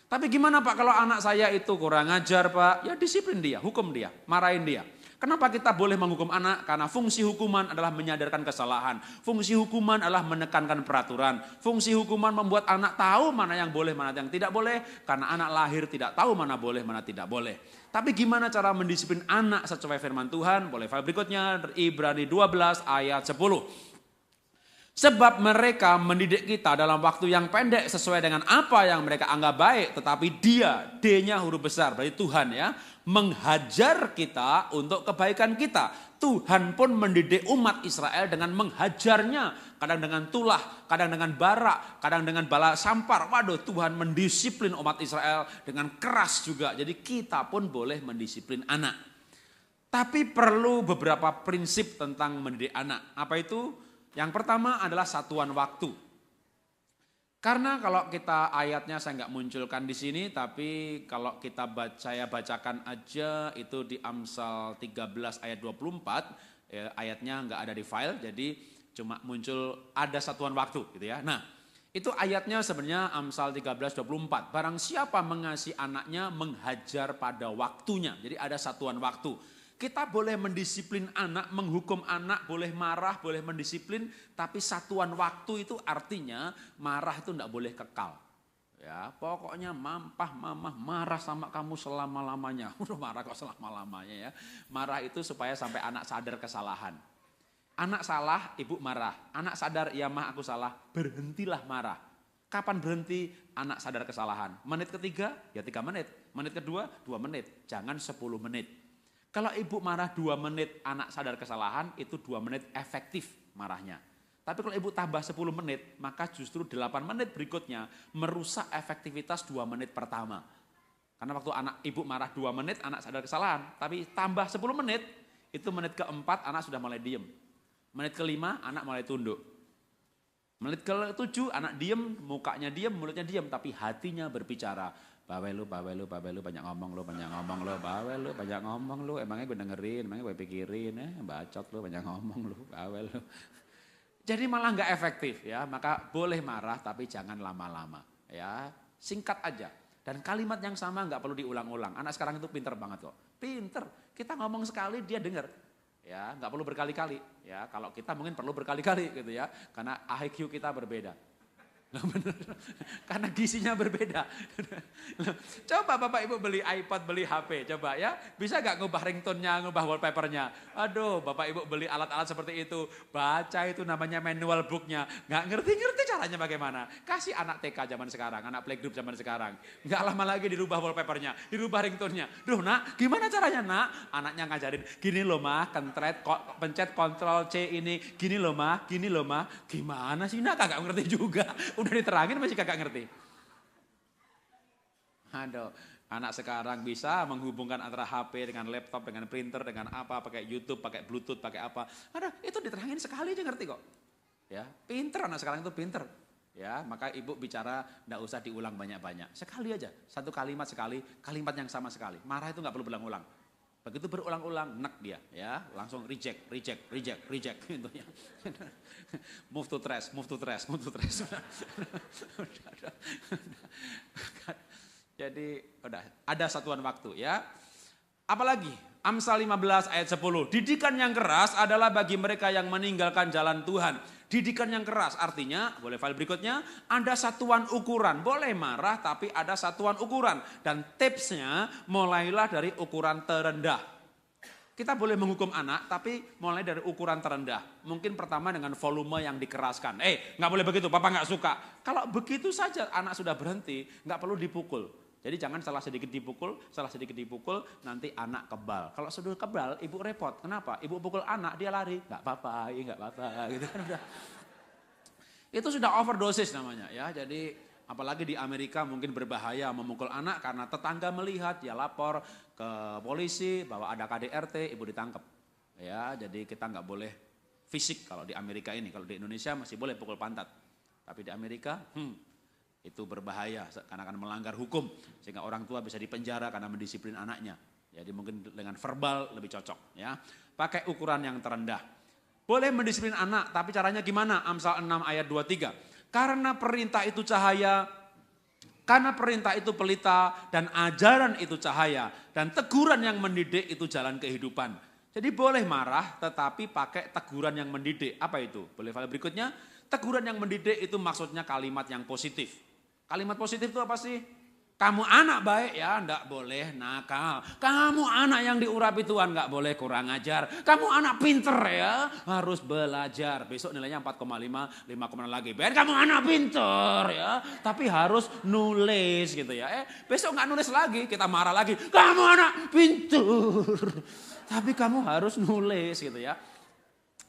Tapi gimana Pak kalau anak saya itu kurang ajar Pak? Ya disiplin dia, hukum dia, marahin dia. Kenapa kita boleh menghukum anak? Karena fungsi hukuman adalah menyadarkan kesalahan. Fungsi hukuman adalah menekankan peraturan. Fungsi hukuman membuat anak tahu mana yang boleh, mana yang tidak boleh. Karena anak lahir tidak tahu mana boleh, mana tidak boleh. Tapi gimana cara mendisiplin anak sesuai firman Tuhan? Boleh file berikutnya, Ibrani 12 ayat 10. Sebab mereka mendidik kita dalam waktu yang pendek sesuai dengan apa yang mereka anggap baik. Tetapi dia, D-nya huruf besar, berarti Tuhan ya, menghajar kita untuk kebaikan kita. Tuhan pun mendidik umat Israel dengan menghajarnya. Kadang dengan tulah, kadang dengan bara, kadang dengan bala sampar. Waduh, Tuhan mendisiplin umat Israel dengan keras juga. Jadi kita pun boleh mendisiplin anak. Tapi perlu beberapa prinsip tentang mendidik anak. Apa itu? Yang pertama adalah satuan waktu. Karena kalau kita ayatnya saya nggak munculkan di sini, tapi kalau saya bacakan aja itu di Amsal 13 ayat 24, ya, ayatnya nggak ada di file, jadi cuma muncul ada satuan waktu gitu ya. Nah, itu ayatnya sebenarnya Amsal 13 24. Barang siapa mengasihi anaknya menghajar pada waktunya. Jadi ada satuan waktu. Kita boleh mendisiplin anak, menghukum anak, boleh marah, boleh mendisiplin, tapi satuan waktu itu artinya marah itu tidak boleh kekal. Ya, pokoknya mamah marah sama kamu selama-lamanya. Udah marah kok selama-lamanya ya. Marah itu supaya sampai anak sadar kesalahan. Anak salah, ibu marah. Anak sadar, ya mah aku salah, berhentilah marah. Kapan berhenti? Anak sadar kesalahan. Menit ketiga, ya 3 menit. Menit kedua, 2 menit. Jangan 10 menit. Kalau ibu marah 2 menit, anak sadar kesalahan, itu 2 menit efektif marahnya. Tapi kalau ibu tambah 10 menit, maka justru 8 menit berikutnya merusak efektivitas 2 menit pertama. Karena waktu ibu marah 2 menit, anak sadar kesalahan. Tapi tambah 10 menit, itu menit keempat anak sudah mulai diem. Menit kelima, anak mulai tunduk. Menit ke-7, anak diem, mukanya diem, mulutnya diem, tapi hatinya berbicara. Bawel lu, banyak ngomong lu, bawel lu, banyak ngomong lu, emangnya gue dengerin, emangnya gue pikirin, bacot lu, banyak ngomong lu, bawel lu. Jadi malah nggak efektif ya, maka boleh marah tapi jangan lama-lama ya, singkat aja. Dan kalimat yang sama nggak perlu diulang-ulang. Anak sekarang itu pinter banget kok, pinter. Kita ngomong sekali dia dengar, ya nggak perlu berkali-kali ya. Kalau kita mungkin perlu berkali-kali gitu ya, karena IQ kita berbeda. Bener. Karena gizinya berbeda. Coba Bapak Ibu beli iPad, beli HP, coba ya. Bisa gak ngubah ringtone-nya, ngubah wallpaper-nya? Aduh, Bapak Ibu beli alat-alat seperti itu. Baca itu namanya manual book-nya. Gak ngerti-ngerti caranya bagaimana. Kasih anak TK zaman sekarang, anak playgroup zaman sekarang. Gak lama lagi dirubah wallpaper-nya, dirubah ringtone-nya. Duh nak, gimana caranya nak? Anaknya ngajarin, gini loh mah, pencet Ctrl C ini. Gini loh mah, gini loh mah. Gimana sih nak, kagak ngerti juga. Udah diterangin masih kagak ngerti. Aduh, anak sekarang bisa menghubungkan antara HP dengan laptop, dengan printer, dengan apa, pakai YouTube, pakai Bluetooth, pakai apa. Aduh, itu diterangin sekali aja ngerti kok. Ya, pinter anak sekarang itu pinter. Ya, maka ibu bicara enggak usah diulang banyak-banyak. Sekali aja, satu kalimat sekali, kalimat yang sama sekali. Marah itu enggak perlu berulang-ulang. Begitu berulang-ulang, nek dia, ya, langsung reject gitu ya. Move to trash. Jadi udah ada satuan waktu ya. Apalagi Amsal 15 ayat 10. Didikan yang keras adalah bagi mereka yang meninggalkan jalan Tuhan. Didikan yang keras artinya, boleh file berikutnya, ada satuan ukuran. Boleh marah tapi ada satuan ukuran. Dan tipsnya mulailah dari ukuran terendah. Kita boleh menghukum anak tapi mulai dari ukuran terendah. Mungkin pertama dengan volume yang dikeraskan. Nggak boleh begitu, papa nggak suka. Kalau begitu saja anak sudah berhenti, nggak perlu dipukul. Jadi jangan salah sedikit dipukul, nanti anak kebal. Kalau sudah kebal, ibu repot. Kenapa? Ibu pukul anak, dia lari. Nggak apa-apa, gitu kan udah. Itu sudah overdosis namanya ya. Jadi apalagi di Amerika mungkin berbahaya memukul anak karena tetangga melihat, dia lapor ke polisi bahwa ada KDRT, ibu ditangkap. Ya, jadi kita nggak boleh fisik kalau di Amerika ini. Kalau di Indonesia masih boleh pukul pantat. Tapi di Amerika, itu berbahaya karena akan melanggar hukum sehingga orang tua bisa dipenjara karena mendisiplin anaknya. Jadi mungkin dengan verbal lebih cocok ya. Pakai ukuran yang terendah. Boleh mendisiplin anak tapi caranya gimana? Amsal 6 ayat 23. Karena perintah itu cahaya, karena perintah itu pelita dan ajaran itu cahaya dan teguran yang mendidik itu jalan kehidupan. Jadi boleh marah tetapi pakai teguran yang mendidik. Apa itu? Boleh file berikutnya. Teguran yang mendidik itu maksudnya kalimat yang positif. Kalimat positif itu apa sih? Kamu anak baik ya, enggak boleh nakal. Kamu anak yang diurapi Tuhan, enggak boleh kurang ajar. Kamu anak pinter ya, harus belajar. Besok nilainya 4,5, 5,6 lagi. Ben kamu anak pinter ya, tapi harus nulis gitu ya. Besok enggak nulis lagi, kita marah lagi. Kamu anak pinter, tapi kamu harus nulis gitu ya.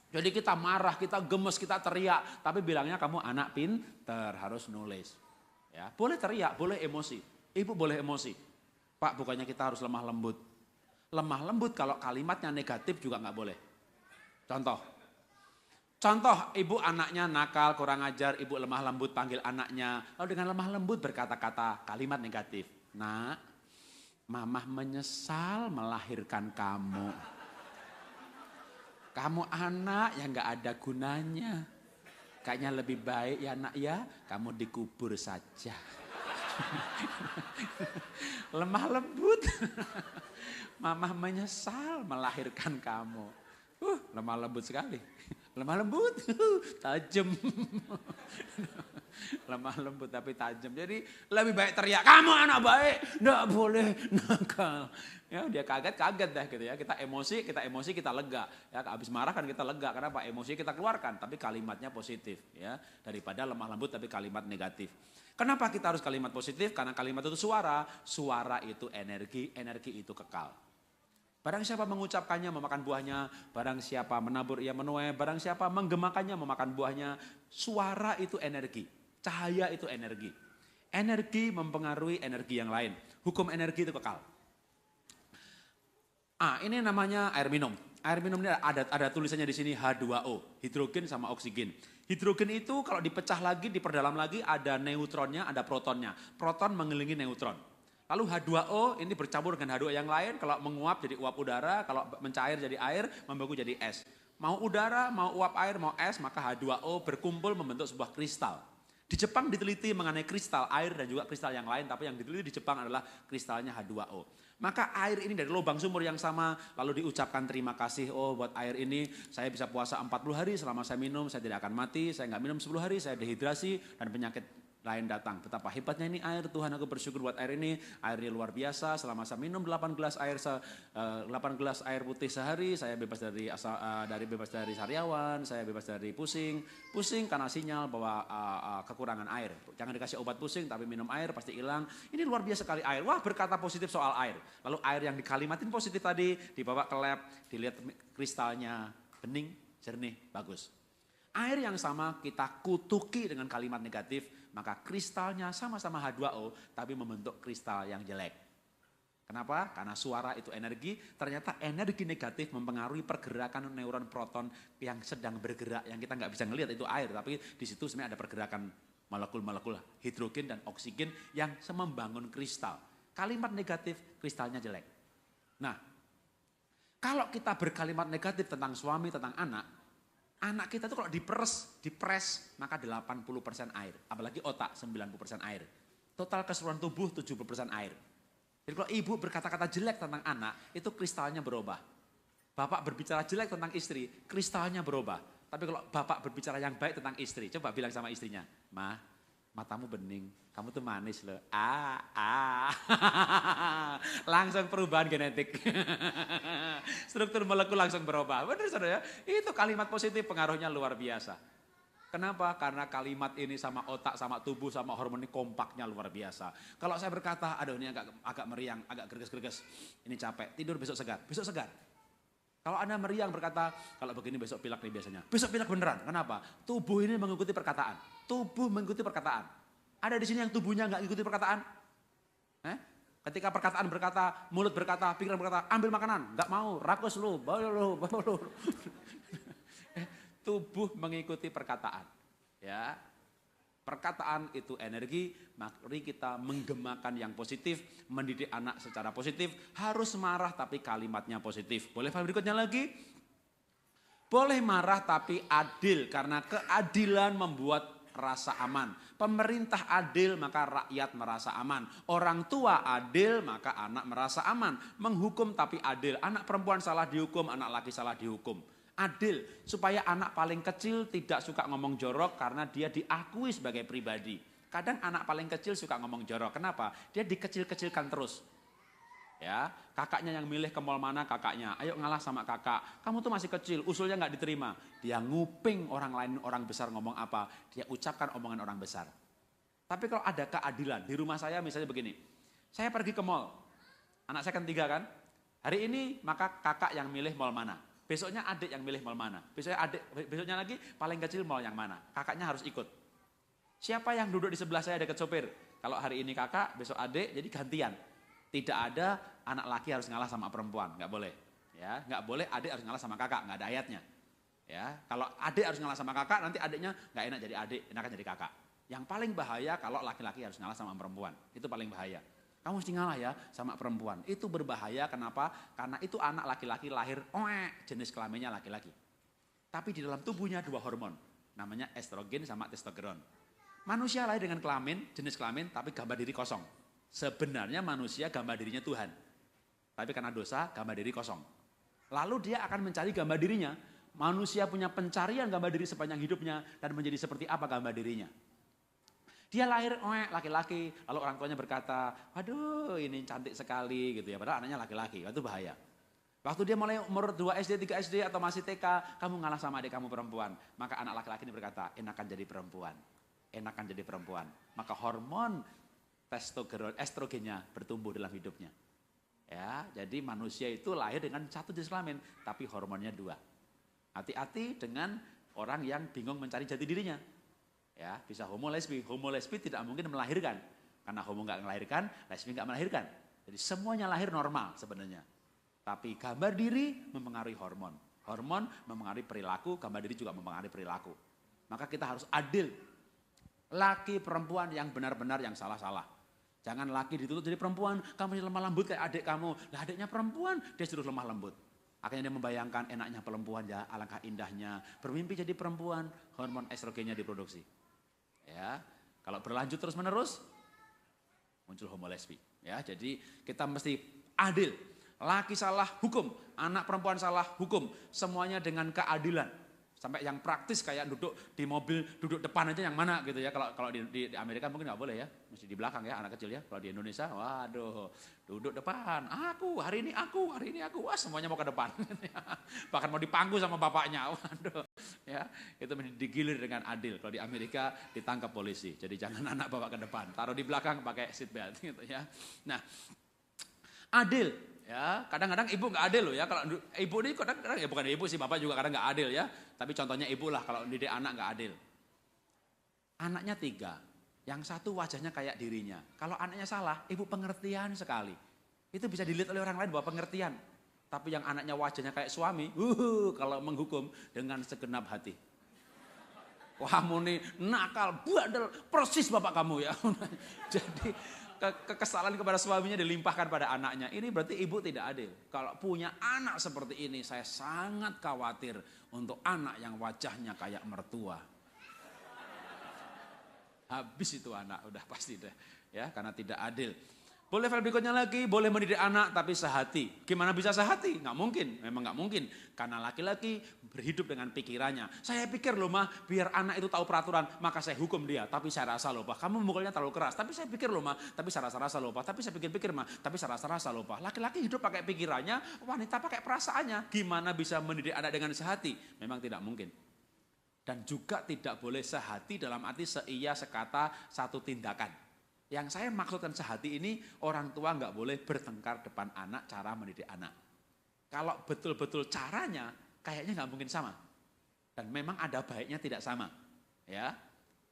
Jadi kita marah, kita gemes, kita teriak. Tapi bilangnya kamu anak pinter, harus nulis. Ya, boleh teriak, boleh emosi. Ibu boleh emosi. Pak, bukannya kita harus lemah lembut. Lemah lembut kalau kalimatnya negatif juga nggak boleh. Contoh, ibu anaknya nakal, kurang ajar, ibu lemah lembut panggil anaknya. Lalu dengan lemah lembut berkata-kata kalimat negatif. Nak, mamah menyesal melahirkan kamu. Kamu anak yang nggak ada gunanya. Kayaknya lebih baik ya nak ya, kamu dikubur saja. Lemah lembut. Mamah menyesal melahirkan kamu. Lemah lembut sekali. Lemah lembut, tajam. Lemah lembut tapi tajam. Jadi lebih baik teriak, kamu anak baik, enggak boleh nakal. Ya, dia kaget dah gitu ya. Kita emosi, kita lega. Ya, habis marah kan kita lega. Kenapa? Emosi kita keluarkan, tapi kalimatnya positif ya. Daripada lemah lembut tapi kalimat negatif. Kenapa kita harus kalimat positif? Karena kalimat itu suara, suara itu energi, energi itu kekal. Barang siapa mengucapkannya memakan buahnya, barang siapa menabur ia menuai, barang siapa menggemakannya memakan buahnya. Suara itu energi, cahaya itu energi. Energi mempengaruhi energi yang lain. Hukum energi itu kekal. Ini namanya air minum. Air minum ini ada tulisannya di sini H2O, hidrogen sama oksigen. Hidrogen itu kalau dipecah lagi, diperdalam lagi ada neutronnya, ada protonnya. Proton mengelilingi neutron. Lalu H2O ini bercampur dengan H2O yang lain, kalau menguap jadi uap udara, kalau mencair jadi air, membeku jadi es. Mau udara, mau uap air, mau es, maka H2O berkumpul membentuk sebuah kristal. Di Jepang diteliti mengenai kristal air dan juga kristal yang lain, tapi yang diteliti di Jepang adalah kristalnya H2O. Maka air ini dari lubang sumur yang sama, lalu diucapkan terima kasih, oh buat air ini saya bisa puasa 40 hari, selama saya minum saya tidak akan mati, saya nggak minum 10 hari, saya dehidrasi dan penyakit lain datang. Betapa hebatnya ini air, Tuhan aku bersyukur buat air ini luar biasa, selama saya minum 8 gelas air putih sehari, saya bebas bebas dari sariawan, saya bebas dari pusing karena sinyal bahwa kekurangan air. Jangan dikasih obat pusing tapi minum air pasti hilang. Ini luar biasa sekali air. Wah, berkata positif soal air. Lalu air yang dikalimatin positif tadi dibawa ke lab, dilihat kristalnya bening, jernih, bagus. Air yang sama kita kutuki dengan kalimat negatif, maka kristalnya sama-sama H2O tapi membentuk kristal yang jelek. Kenapa? Karena suara itu energi, ternyata energi negatif mempengaruhi pergerakan neuron proton yang sedang bergerak, yang kita nggak bisa ngelihat itu air, tapi di situ sebenarnya ada pergerakan molekul-molekul hidrogen dan oksigen yang membangun kristal. Kalimat negatif, kristalnya jelek. Nah, kalau kita berkalimat negatif tentang suami, tentang anak kita tuh kalau dipres, maka 80% air. Apalagi otak 90% air. Total keseluruhan tubuh 70% air. Jadi kalau ibu berkata-kata jelek tentang anak, itu kristalnya berubah. Bapak berbicara jelek tentang istri, kristalnya berubah. Tapi kalau bapak berbicara yang baik tentang istri, coba bilang sama istrinya, "Ma, matamu bening, kamu tuh manis loh." Langsung perubahan genetik. Struktur molekul langsung berubah. Benar saudara ya? Itu kalimat positif pengaruhnya luar biasa. Kenapa? Karena kalimat ini sama otak, sama tubuh, sama hormon ini kompaknya luar biasa. Kalau saya berkata, aduh ini agak meriang, agak greges-greges, ini capek, tidur besok segar. Kalau Anda meriang berkata, kalau begini besok pilek nih biasanya. Besok pilek beneran. Kenapa? Tubuh ini mengikuti perkataan. Tubuh mengikuti perkataan. Ada di sini yang tubuhnya nggak ikuti perkataan? Ketika perkataan berkata, mulut berkata, pikiran berkata, ambil makanan. Nggak mau, rakus lu, bawa lu. Tubuh mengikuti perkataan. Ya. Perkataan itu energi, mari kita menggemakan yang positif, mendidik anak secara positif, harus marah tapi kalimatnya positif. Boleh file berikutnya lagi? Boleh marah tapi adil, karena keadilan membuat rasa aman. Pemerintah adil maka rakyat merasa aman. Orang tua adil maka anak merasa aman. Menghukum tapi adil, anak perempuan salah dihukum, anak laki salah dihukum. Adil, supaya anak paling kecil tidak suka ngomong jorok karena dia diakui sebagai pribadi. Kadang anak paling kecil suka ngomong jorok, kenapa? Dia dikecil-kecilkan terus. Ya, kakaknya yang milih ke mall mana kakaknya, ayo ngalah sama kakak, kamu tuh masih kecil, usulnya nggak diterima. Dia nguping orang lain, orang besar ngomong apa, dia ucapkan omongan orang besar. Tapi kalau ada keadilan, di rumah saya misalnya begini, saya pergi ke mall, anak saya kan 3 kan, hari ini maka kakak yang milih mall mana. Besoknya adik yang milih mall mana. Besoknya lagi paling kecil mall yang mana. Kakaknya harus ikut. Siapa yang duduk di sebelah saya dekat sopir? Kalau hari ini kakak, besok adik, jadi gantian. Tidak ada anak laki harus ngalah sama perempuan, nggak boleh. Ya, nggak boleh adik harus ngalah sama kakak, nggak ada ayatnya. Ya, kalau adik harus ngalah sama kakak, nanti adiknya nggak enak jadi adik, enakan jadi kakak. Yang paling bahaya kalau laki-laki harus ngalah sama perempuan, itu paling bahaya. Kamu mesti ngalah ya sama perempuan. Itu berbahaya, kenapa? Karena itu anak laki-laki lahir, jenis kelaminnya laki-laki. Tapi di dalam tubuhnya 2 hormon, namanya estrogen sama testosteron. Manusia lahir dengan kelamin, jenis kelamin, tapi gambar diri kosong. Sebenarnya manusia gambar dirinya Tuhan. Tapi karena dosa, gambar diri kosong. Lalu dia akan mencari gambar dirinya. Manusia punya pencarian gambar diri sepanjang hidupnya, dan menjadi seperti apa gambar dirinya. Dia lahir laki-laki, lalu orang tuanya berkata, waduh ini cantik sekali gitu ya, padahal anaknya laki-laki, itu bahaya. Waktu dia mulai umur 2 SD, 3 SD atau masih TK, kamu ngalah sama adik kamu perempuan. Maka anak laki-laki ini berkata, enakan jadi perempuan. Maka hormon testosteron, estrogennya bertumbuh dalam hidupnya. Ya, jadi manusia itu lahir dengan 1 jenis kelamin, tapi hormonnya 2. Hati-hati dengan orang yang bingung mencari jati dirinya. Ya, bisa homo lesbi tidak mungkin melahirkan. Karena homo nggak melahirkan, lesbi nggak melahirkan. Jadi semuanya lahir normal sebenarnya. Tapi gambar diri mempengaruhi hormon. Hormon mempengaruhi perilaku, gambar diri juga mempengaruhi perilaku. Maka kita harus adil. Laki perempuan yang benar-benar, yang salah-salah. Jangan laki dituntut jadi perempuan, kamu lemah lembut kayak adik kamu. Nah adiknya perempuan, dia suruh lemah lembut. Akhirnya dia membayangkan enaknya perempuan ya, alangkah indahnya. Bermimpi jadi perempuan, hormon estrogennya diproduksi. Ya, kalau berlanjut terus menerus muncul homo lesbi. Ya, jadi kita mesti adil. Laki salah, hukum. Anak perempuan salah, hukum. Semuanya dengan keadilan. Sampai yang praktis kayak duduk di mobil, duduk depan aja yang mana gitu ya. Kalau di Amerika mungkin nggak boleh ya, mesti di belakang ya anak kecil ya. Kalau di Indonesia, waduh, duduk depan. Hari ini aku. Wah, semuanya mau ke depan. Bahkan mau dipangku sama bapaknya. Waduh, ya itu digilir dengan adil. Kalau di Amerika ditangkap polisi. Jadi jangan anak bawa ke depan, taruh di belakang pakai seat belt gitu ya. Nah, adil. Ya, kadang-kadang ibu nggak adil loh ya. Kalau ibu ini kadang-kadang ya bukan ibu sih, bapak juga kadang nggak adil ya. Tapi contohnya ibu lah kalau didik anak nggak adil. Anaknya 3, yang satu wajahnya kayak dirinya. Kalau anaknya salah, ibu pengertian sekali. Itu bisa dilihat oleh orang lain bahwa pengertian. Tapi yang anaknya wajahnya kayak suami, kalau menghukum dengan segenap hati. Wah, muni nakal, bandel, persis bapak kamu ya. Jadi kekesalan kepada suaminya dilimpahkan pada anaknya. Ini berarti ibu tidak adil. Kalau punya anak seperti ini, saya sangat khawatir untuk anak yang wajahnya kayak mertua. Habis itu anak, udah pasti deh. Ya, karena tidak adil. Boleh file berikutnya lagi, boleh mendidik anak tapi sehati. Gimana bisa sehati? Nggak mungkin, memang nggak mungkin. Karena laki-laki berhidup dengan pikirannya. Saya pikir loh mah, biar anak itu tahu peraturan, maka saya hukum dia. Tapi saya rasa loh pak, kamu memukulnya terlalu keras. Tapi saya pikir loh mah, tapi saya rasa loh pak. Tapi saya pikir-pikir mah, tapi saya rasa loh pak. Laki-laki hidup pakai pikirannya, wanita pakai perasaannya. Gimana bisa mendidik anak dengan sehati? Memang tidak mungkin. Dan juga tidak boleh sehati dalam arti seia, sekata, satu tindakan. Yang saya maksudkan sehati ini, orang tua nggak boleh bertengkar depan anak cara mendidik anak. Kalau betul-betul caranya, kayaknya nggak mungkin sama. Dan memang ada baiknya tidak sama. Ya,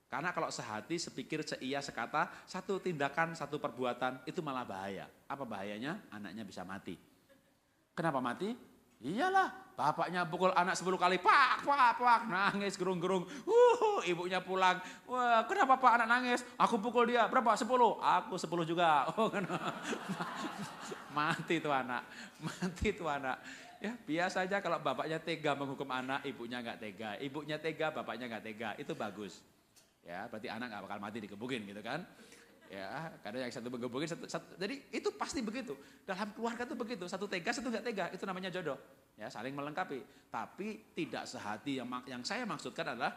karena kalau sehati, sepikir, seia, sekata, satu tindakan, satu perbuatan, itu malah bahaya. Apa bahayanya? Anaknya bisa mati. Kenapa mati? Iyalah, bapaknya pukul anak 10 kali, pak, nangis gerung-gerung. Ibunya pulang, wah kenapa pak anak nangis? Aku pukul dia, berapa? 10? Aku 10 juga. Oh, mati tuh anak. Ya biasa aja kalau bapaknya tega menghukum anak, ibunya nggak tega. Ibunya tega, bapaknya nggak tega, itu bagus. Ya berarti anak nggak bakal mati dikebukin gitu kan. Ya, karena yang satu menggebukin, jadi itu pasti begitu. Dalam keluarga itu begitu, satu tega, satu nggak tega, itu namanya jodoh. Ya, saling melengkapi. Tapi tidak sehati. Yang saya maksudkan adalah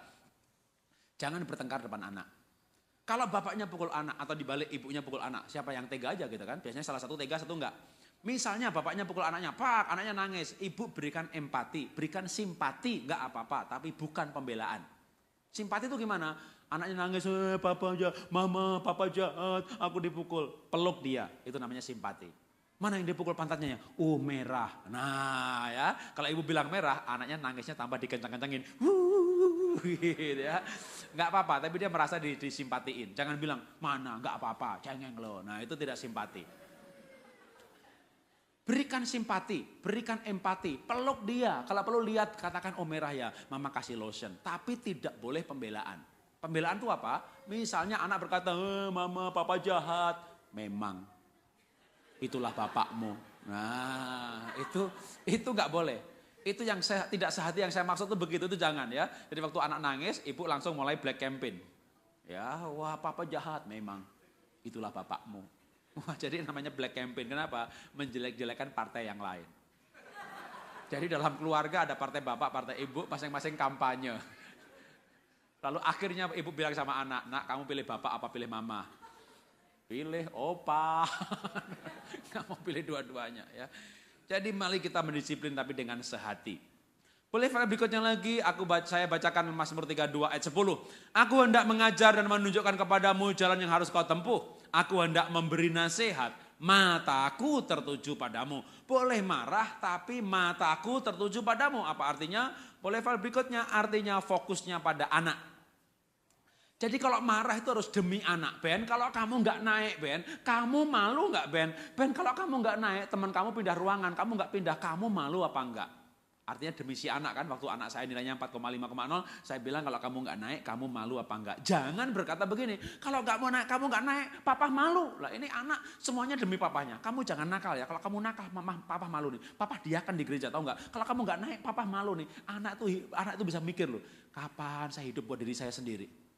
jangan bertengkar depan anak. Kalau bapaknya pukul anak atau dibalik ibunya pukul anak, siapa yang tega aja gitu kan? Biasanya salah satu tega, satu enggak. Misalnya bapaknya pukul anaknya, pak, anaknya nangis, ibu berikan empati, berikan simpati, enggak apa-apa, tapi bukan pembelaan. Simpati itu gimana? Anaknya nangis, papa aja, mama, papa jahat, aku dipukul. Peluk dia, itu namanya simpati. Mana yang dipukul pantatnya? Oh merah. Nah ya, kalau ibu bilang merah, anaknya nangisnya tambah dikencang-kencangin. Gitu ya. Nggak apa-apa, tapi dia merasa disimpatiin. Jangan bilang, mana, nggak apa-apa, cengeng lo. Nah itu tidak simpati. Berikan simpati, berikan empati, peluk dia. Kalau perlu lihat, katakan oh merah ya, mama kasih lotion. Tapi tidak boleh pembelaan. Pembelaan itu apa? Misalnya anak berkata, mama papa jahat. Memang, itulah bapakmu. Nah itu nggak boleh. Itu yang saya tidak sehati yang saya maksud itu begitu, itu jangan ya. Jadi waktu anak nangis, ibu langsung mulai black campaign. Ya, wah papa jahat, memang itulah bapakmu. Wah, jadi namanya black campaign. Kenapa? Menjelek-jelekan partai yang lain. Jadi dalam keluarga ada partai bapak, partai ibu, masing-masing kampanye. Lalu akhirnya ibu bilang sama anak, nak kamu pilih bapak apa pilih mama? Pilih opa. Nggak mau pilih dua-duanya ya. Jadi mari kita mendisiplin tapi dengan sehati. Boleh berikutnya lagi, saya bacakan Mazmur 32 ayat 10. Aku hendak mengajar dan menunjukkan kepadamu jalan yang harus kau tempuh. Aku hendak memberi nasihat, mataku tertuju padamu. Boleh marah tapi mataku tertuju padamu. Apa artinya? Boleh file berikutnya, artinya fokusnya pada anak. Jadi kalau marah itu harus demi anak, Ben. Kalau kamu nggak naik, Ben, kamu malu nggak, Ben? Ben, kalau kamu nggak naik, teman kamu pindah ruangan, kamu nggak pindah, kamu malu apa enggak? Artinya demi si anak kan, waktu anak saya nilainya 4,5,0, saya bilang kalau kamu nggak naik, kamu malu apa enggak? Jangan berkata begini, kalau nggak mau naik, kamu nggak naik, papa malu. Lah ini anak semuanya demi papanya. Kamu jangan nakal ya, kalau kamu nakal, papa malu nih. Papa diakan di gereja, tahu nggak? Kalau kamu nggak naik, papa malu nih. Anak itu bisa mikir loh, kapan saya hidup buat diri saya sendiri?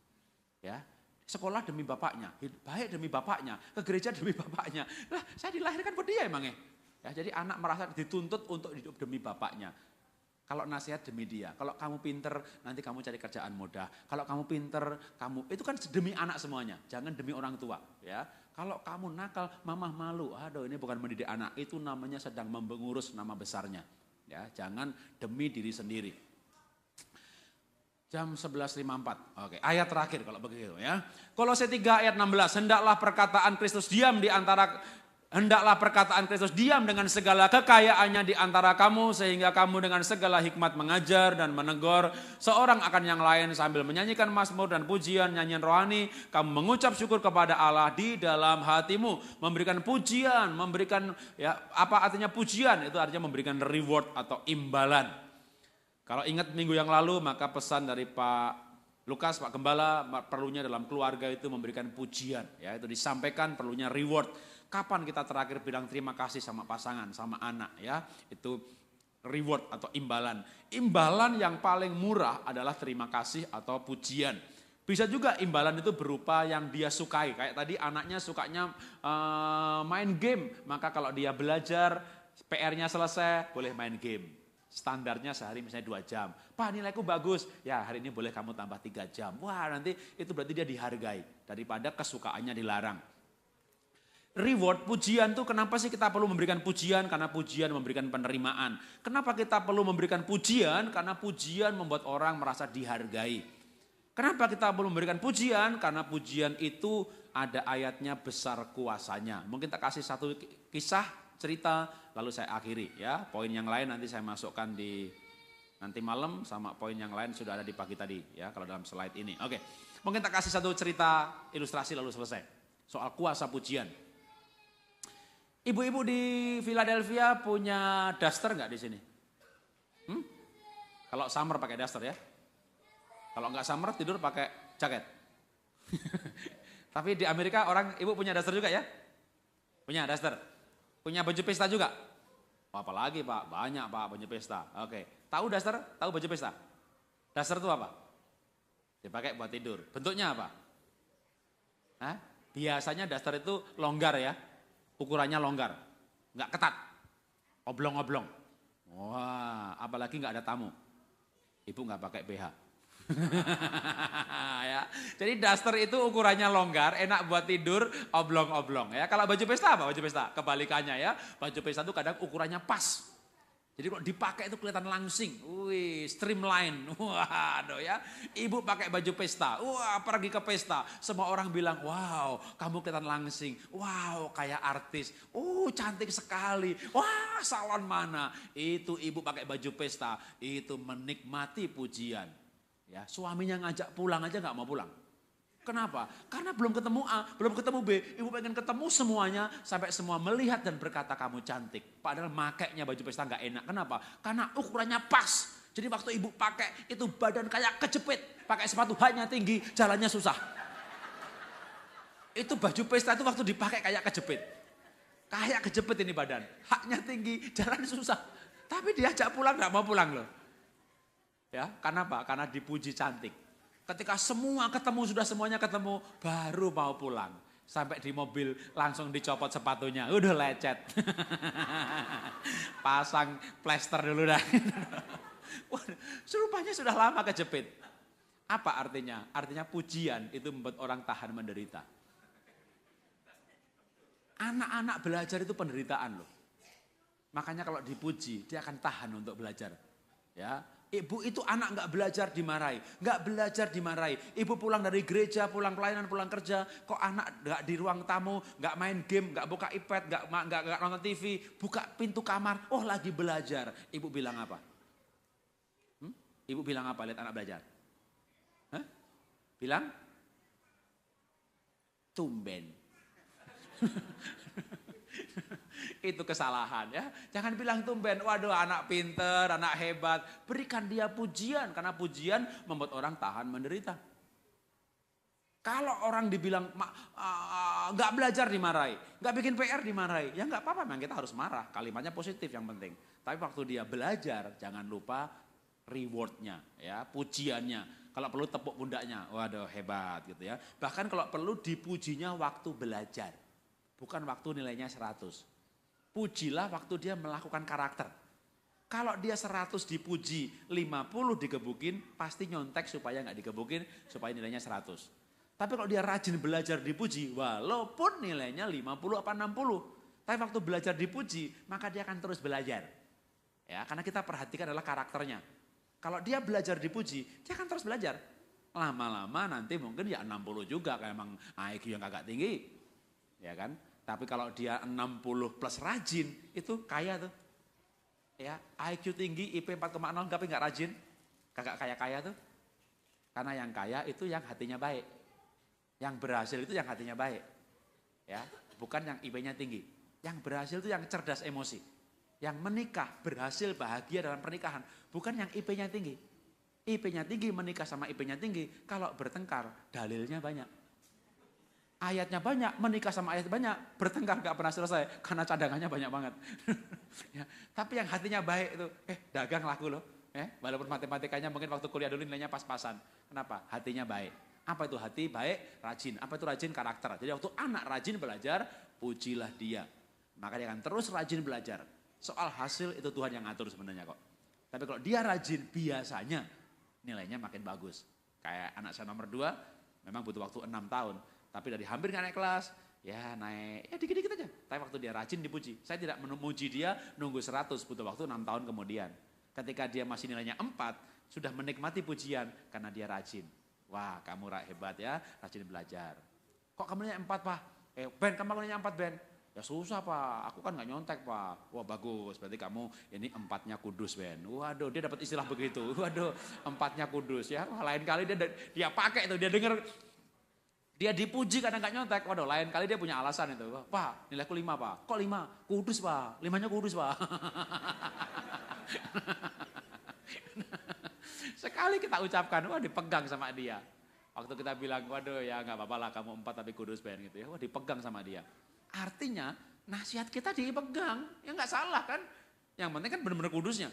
Ya, sekolah demi bapaknya, baik demi bapaknya, ke gereja demi bapaknya. Lah, saya dilahirkan buat dia emangnya. Ya, jadi anak merasa dituntut untuk hidup demi bapaknya. Kalau nasihat demi dia, kalau kamu pinter nanti kamu cari kerjaan mudah. Kalau kamu pinter, itu kan demi anak semuanya, jangan demi orang tua. Ya, kalau kamu nakal, mamah malu. Aduh, ini bukan mendidik anak, itu namanya sedang mengurus nama besarnya. Ya, jangan demi diri sendiri. Jam 11.54. Oke, ayat terakhir kalau begitu ya. Kolose 3 ayat 16. Hendaklah perkataan Kristus diam dengan segala kekayaannya di antara kamu, sehingga kamu dengan segala hikmat mengajar dan menegur seorang akan yang lain sambil menyanyikan mazmur dan pujian, nyanyian rohani. Kamu mengucap syukur kepada Allah di dalam hatimu, memberikan pujian, apa artinya pujian? Itu artinya memberikan reward atau imbalan. Kalau ingat minggu yang lalu, maka pesan dari Pak Lukas, Pak Gembala, perlunya dalam keluarga itu memberikan pujian. Ya, itu disampaikan perlunya reward. Kapan kita terakhir bilang terima kasih sama pasangan, sama anak ya. Itu reward atau imbalan. Imbalan yang paling murah adalah terima kasih atau pujian. Bisa juga imbalan itu berupa yang dia sukai. Kayak tadi anaknya sukanya main game. Maka kalau dia belajar, PR-nya selesai, boleh main game. Standarnya sehari misalnya 2 jam. Pak, nilaiku bagus. Ya, hari ini boleh kamu tambah 3 jam. Wah, nanti itu berarti dia dihargai. Daripada kesukaannya dilarang. Reward, pujian tuh kenapa sih kita perlu memberikan pujian? Karena pujian memberikan penerimaan. Kenapa kita perlu memberikan pujian? Karena pujian membuat orang merasa dihargai. Kenapa kita perlu memberikan pujian? Karena pujian itu ada ayatnya besar kuasanya. Mungkin tak kasih satu kisah, cerita, lalu saya akhiri ya. Poin yang lain nanti saya masukkan di nanti malam, sama poin yang lain sudah ada di pagi tadi ya, kalau dalam slide ini. Oke, mungkin tak kasih satu cerita ilustrasi lalu selesai. Soal kuasa pujian. Ibu-ibu di Philadelphia punya daster nggak di sini? Kalau summer pakai daster ya. Kalau nggak summer tidur pakai jaket. Tapi di Amerika ibu punya daster juga ya? Punya daster. Punya baju pesta juga? Apalagi Pak, banyak Pak baju pesta. Oke, tahu daster? Tahu baju pesta? Daster itu apa? Dipakai buat tidur. Bentuknya apa? Hah? Biasanya daster itu longgar ya, ukurannya longgar, nggak ketat, oblong-oblong. Wah, apalagi nggak ada tamu. Ibu nggak pakai BH. Ya. Jadi daster itu ukurannya longgar, enak buat tidur, oblong-oblong ya. Kalau baju pesta apa? Baju pesta kebalikannya ya. Baju pesta itu kadang ukurannya pas. Jadi kalau dipakai itu kelihatan langsing. Wih, streamline. Waduh ya. Ibu pakai baju pesta. Wah, pergi ke pesta. Semua orang bilang, "Wow, kamu kelihatan langsing. Wow, kayak artis. Cantik sekali. Wah, salon mana?" Itu ibu pakai baju pesta, itu menikmati pujian. Ya, suaminya ngajak pulang aja nggak mau pulang. Kenapa? Karena belum ketemu A, belum ketemu B. Ibu pengen ketemu semuanya sampai semua melihat dan berkata kamu cantik. Padahal makainya baju pesta nggak enak. Kenapa? Karena ukurannya pas. Jadi waktu ibu pakai itu badan kayak kejepit. Pakai sepatu haknya tinggi, jalannya susah. Itu baju pesta itu waktu dipakai kayak kejepit. Kayak kejepit ini badan. Haknya tinggi, jalan susah. Tapi diajak pulang nggak mau pulang loh. Ya, kenapa? Karena dipuji cantik. Ketika semua ketemu, sudah semuanya ketemu, baru mau pulang. Sampai di mobil langsung dicopot sepatunya, udah lecet. Pasang plester dulu dah. Rupanya sudah lama kejepit. Apa artinya? Artinya pujian itu membuat orang tahan menderita. Anak-anak belajar itu penderitaan loh. Makanya kalau dipuji, dia akan tahan untuk belajar. Ya. Ibu itu anak nggak belajar dimarahi. Ibu pulang dari gereja, pulang pelayanan, pulang kerja, kok anak nggak di ruang tamu, nggak main game, nggak buka iPad, nggak nonton TV, buka pintu kamar, lagi belajar. Ibu bilang apa? Ibu bilang apa lihat anak belajar? Hah? Bilang? Tumben. Itu kesalahan ya. Jangan bilang tumben, waduh anak pinter, anak hebat. Berikan dia pujian, karena pujian membuat orang tahan menderita. Kalau orang dibilang nggak belajar dimarahi, nggak bikin PR dimarahi, ya nggak apa-apa, memang kita harus marah. Kalimatnya positif yang penting. Tapi waktu dia belajar, jangan lupa rewardnya, ya pujiannya. Kalau perlu tepuk pundaknya, waduh hebat gitu ya. Bahkan kalau perlu dipujinya waktu belajar, bukan waktu nilainya 100. Pujilah waktu dia melakukan karakter. Kalau dia 100 dipuji, 50 digebukin, pasti nyontek supaya nggak digebukin, supaya nilainya 100. Tapi kalau dia rajin belajar dipuji, walaupun nilainya 50 apa 60. Tapi waktu belajar dipuji, maka dia akan terus belajar. Ya, karena kita perhatikan adalah karakternya. Kalau dia belajar dipuji, dia akan terus belajar. Lama-lama nanti mungkin ya 60 juga, kayak emang IQ yang agak tinggi. Ya kan? Tapi kalau dia 60 plus rajin, itu kaya tuh. Ya, IQ tinggi, IP 4,0 tapi nggak rajin, kagak kaya-kaya tuh. Karena yang kaya itu yang hatinya baik. Yang berhasil itu yang hatinya baik. Ya, bukan yang IP-nya tinggi. Yang berhasil itu yang cerdas emosi. Yang menikah berhasil bahagia dalam pernikahan, bukan yang IP-nya tinggi. IP-nya tinggi menikah sama IP-nya tinggi, kalau bertengkar dalilnya banyak. Ayatnya banyak, menikah sama ayat banyak, bertengkar gak pernah selesai karena cadangannya banyak banget. Ya, tapi yang hatinya baik itu, dagang laku loh. Walaupun matematikanya mungkin waktu kuliah dulu nilainya pas-pasan. Kenapa? Hatinya baik. Apa itu hati baik? Rajin. Apa itu rajin? Karakter. Jadi waktu anak rajin belajar, pujilah dia. Maka dia akan terus rajin belajar. Soal hasil itu Tuhan yang ngatur sebenarnya kok. Tapi kalau dia rajin, biasanya nilainya makin bagus. Kayak anak saya nomor 2, memang butuh waktu 6 tahun. Tapi dari hampir gak naik kelas, ya naik, ya dikit-dikit aja. Tapi waktu dia rajin dipuji. Saya tidak memuji dia nunggu 100, butuh waktu 6 tahun kemudian. Ketika dia masih nilainya 4, sudah menikmati pujian karena dia rajin. Wah, kamu hebat ya, rajin belajar. Kok kamu nilainya 4, Pak? Ben, kamu nilainya 4, Ben. Ya susah, Pak, aku kan gak nyontek, Pak. Wah bagus, berarti kamu ini 4-nya kudus, Ben. Waduh, dia dapat istilah begitu. Waduh, 4-nya kudus ya. Wah, lain kali dia pakai itu, dia dengar. Dia dipuji karena gak nyontek. Waduh, lain kali dia punya alasan itu. Pak, nilaiku 5, Pak. Kok 5? Kudus, Pak. 5-nya kudus, Pak. Sekali kita ucapkan, wah dipegang sama dia. Waktu kita bilang, waduh ya gak apa-apa lah kamu 4 tapi kudus, Ben gitu ya. Wah dipegang sama dia. Artinya nasihat kita dipegang. Ya gak salah kan. Yang penting kan benar-benar kudusnya.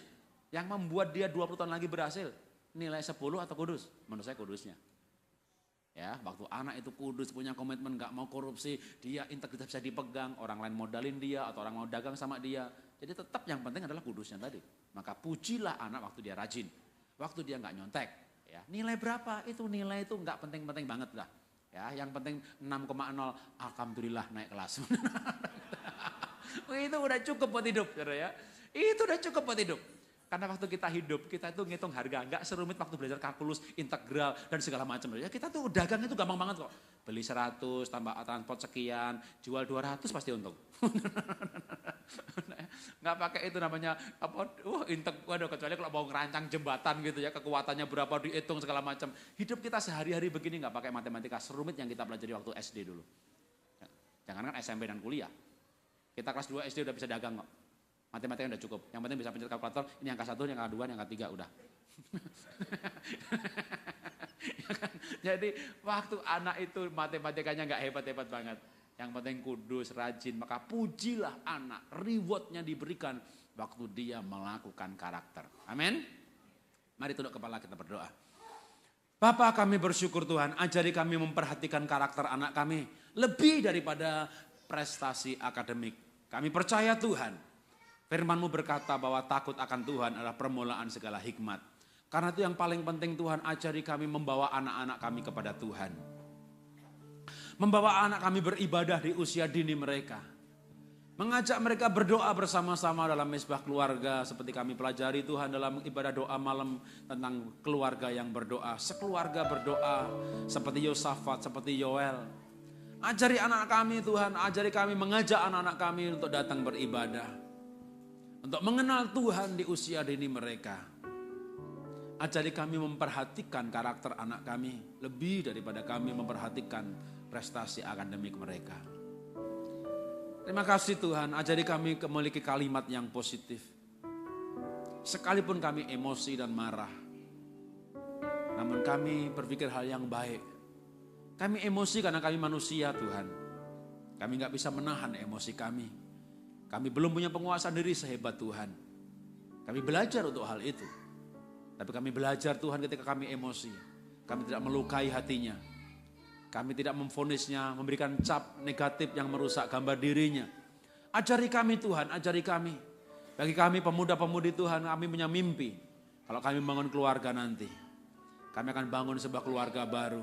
Yang membuat dia 20 tahun lagi berhasil. Nilai 10 atau kudus? Menurut saya kudusnya. Ya, waktu anak itu kudus, punya komitmen, gak mau korupsi, dia integritas bisa dipegang, orang lain modalin dia atau orang mau dagang sama dia. Jadi tetap yang penting adalah kudusnya tadi. Maka pujilah anak waktu dia rajin, waktu dia gak nyontek. Ya, nilai berapa? Itu nilai itu gak penting-penting banget lah. Ya, yang penting 6,0, alhamdulillah naik kelas. Itu udah cukup buat hidup, ya. Itu udah cukup buat hidup. Karena waktu kita hidup, kita itu ngitung harga. Enggak serumit waktu belajar kalkulus, integral, dan segala macam. Ya, kita tuh dagang itu gampang banget kok. Beli 100, tambah transport sekian, jual 200 pasti untung. Nggak pakai itu namanya, waduh kecuali kalau mau ngerancang jembatan gitu ya, kekuatannya berapa dihitung segala macam. Hidup kita sehari-hari begini nggak pakai matematika serumit yang kita pelajari waktu SD dulu. Jangan kan SMP dan kuliah. Kita kelas 2 SD udah bisa dagang kok. Matematika udah cukup. Yang penting bisa pencet kalkulator, ini angka 1, ini angka 2, ini angka 3, udah. Jadi waktu anak itu matematikanya nggak hebat-hebat banget. Yang penting kudus, rajin, maka pujilah anak. Rewardnya diberikan waktu dia melakukan karakter. Amin. Mari tunduk kepala kita berdoa. Bapa, kami bersyukur Tuhan, ajari kami memperhatikan karakter anak kami. Lebih daripada prestasi akademik. Kami percaya Tuhan. Firman-Mu berkata bahwa takut akan Tuhan adalah permulaan segala hikmat. Karena itu yang paling penting Tuhan, ajari kami membawa anak-anak kami kepada Tuhan. Membawa anak kami beribadah di usia dini mereka. Mengajak mereka berdoa bersama-sama dalam mezbah keluarga. Seperti kami pelajari Tuhan dalam ibadah doa malam tentang keluarga yang berdoa. Sekeluarga berdoa seperti Yosafat, seperti Yoel. Ajari anak kami Tuhan, ajari kami mengajak anak-anak kami untuk datang beribadah. Untuk mengenal Tuhan di usia dini mereka. Ajari kami memperhatikan karakter anak kami. Lebih daripada kami memperhatikan prestasi akademik mereka. Terima kasih Tuhan, ajari kami memiliki kalimat yang positif. Sekalipun kami emosi dan marah. Namun kami berpikir hal yang baik. Kami emosi karena kami manusia Tuhan. Kami gak bisa menahan emosi kami. Kami belum punya penguasaan diri sehebat Tuhan. Kami belajar untuk hal itu. Tapi kami belajar Tuhan ketika kami emosi. Kami tidak melukai hatinya. Kami tidak memvonisnya, memberikan cap negatif yang merusak gambar dirinya. Ajari kami Tuhan, ajari kami. Bagi kami pemuda-pemudi Tuhan, kami punya mimpi. Kalau kami bangun keluarga nanti, kami akan bangun sebuah keluarga baru.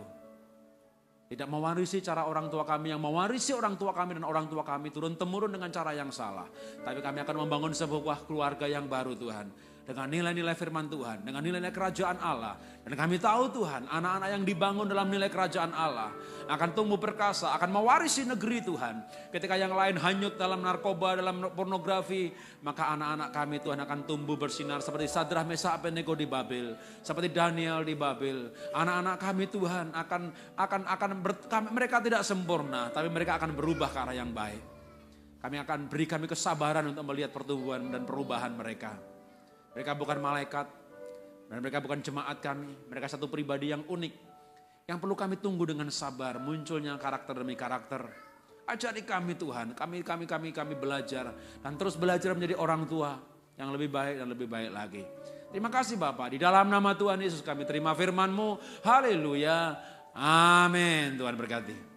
Tidak mewarisi cara orang tua kami yang mewarisi orang tua kami dan orang tua kami turun-temurun dengan cara yang salah. Tapi kami akan membangun sebuah keluarga yang baru Tuhan. Dengan nilai-nilai firman Tuhan, dengan nilai-nilai kerajaan Allah. Dan kami tahu Tuhan, anak-anak yang dibangun dalam nilai kerajaan Allah akan tumbuh perkasa, akan mewarisi negeri Tuhan. Ketika yang lain hanyut dalam narkoba, dalam pornografi, maka anak-anak kami Tuhan akan tumbuh bersinar seperti Sadrah, Meshach, Abednego di Babel, seperti Daniel di Babel. Anak-anak kami Tuhan mereka tidak sempurna, tapi mereka akan berubah ke arah yang baik. Kami akan beri kami kesabaran untuk melihat pertumbuhan dan perubahan mereka. Mereka bukan malaikat, dan mereka bukan jemaat kami. Mereka satu pribadi yang unik, yang perlu kami tunggu dengan sabar, munculnya karakter demi karakter. Ajari kami Tuhan, kami belajar, dan terus belajar menjadi orang tua yang lebih baik dan lebih baik lagi. Terima kasih Bapak, di dalam nama Tuhan Yesus kami terima firman-Mu. Haleluya, amin. Tuhan berkati.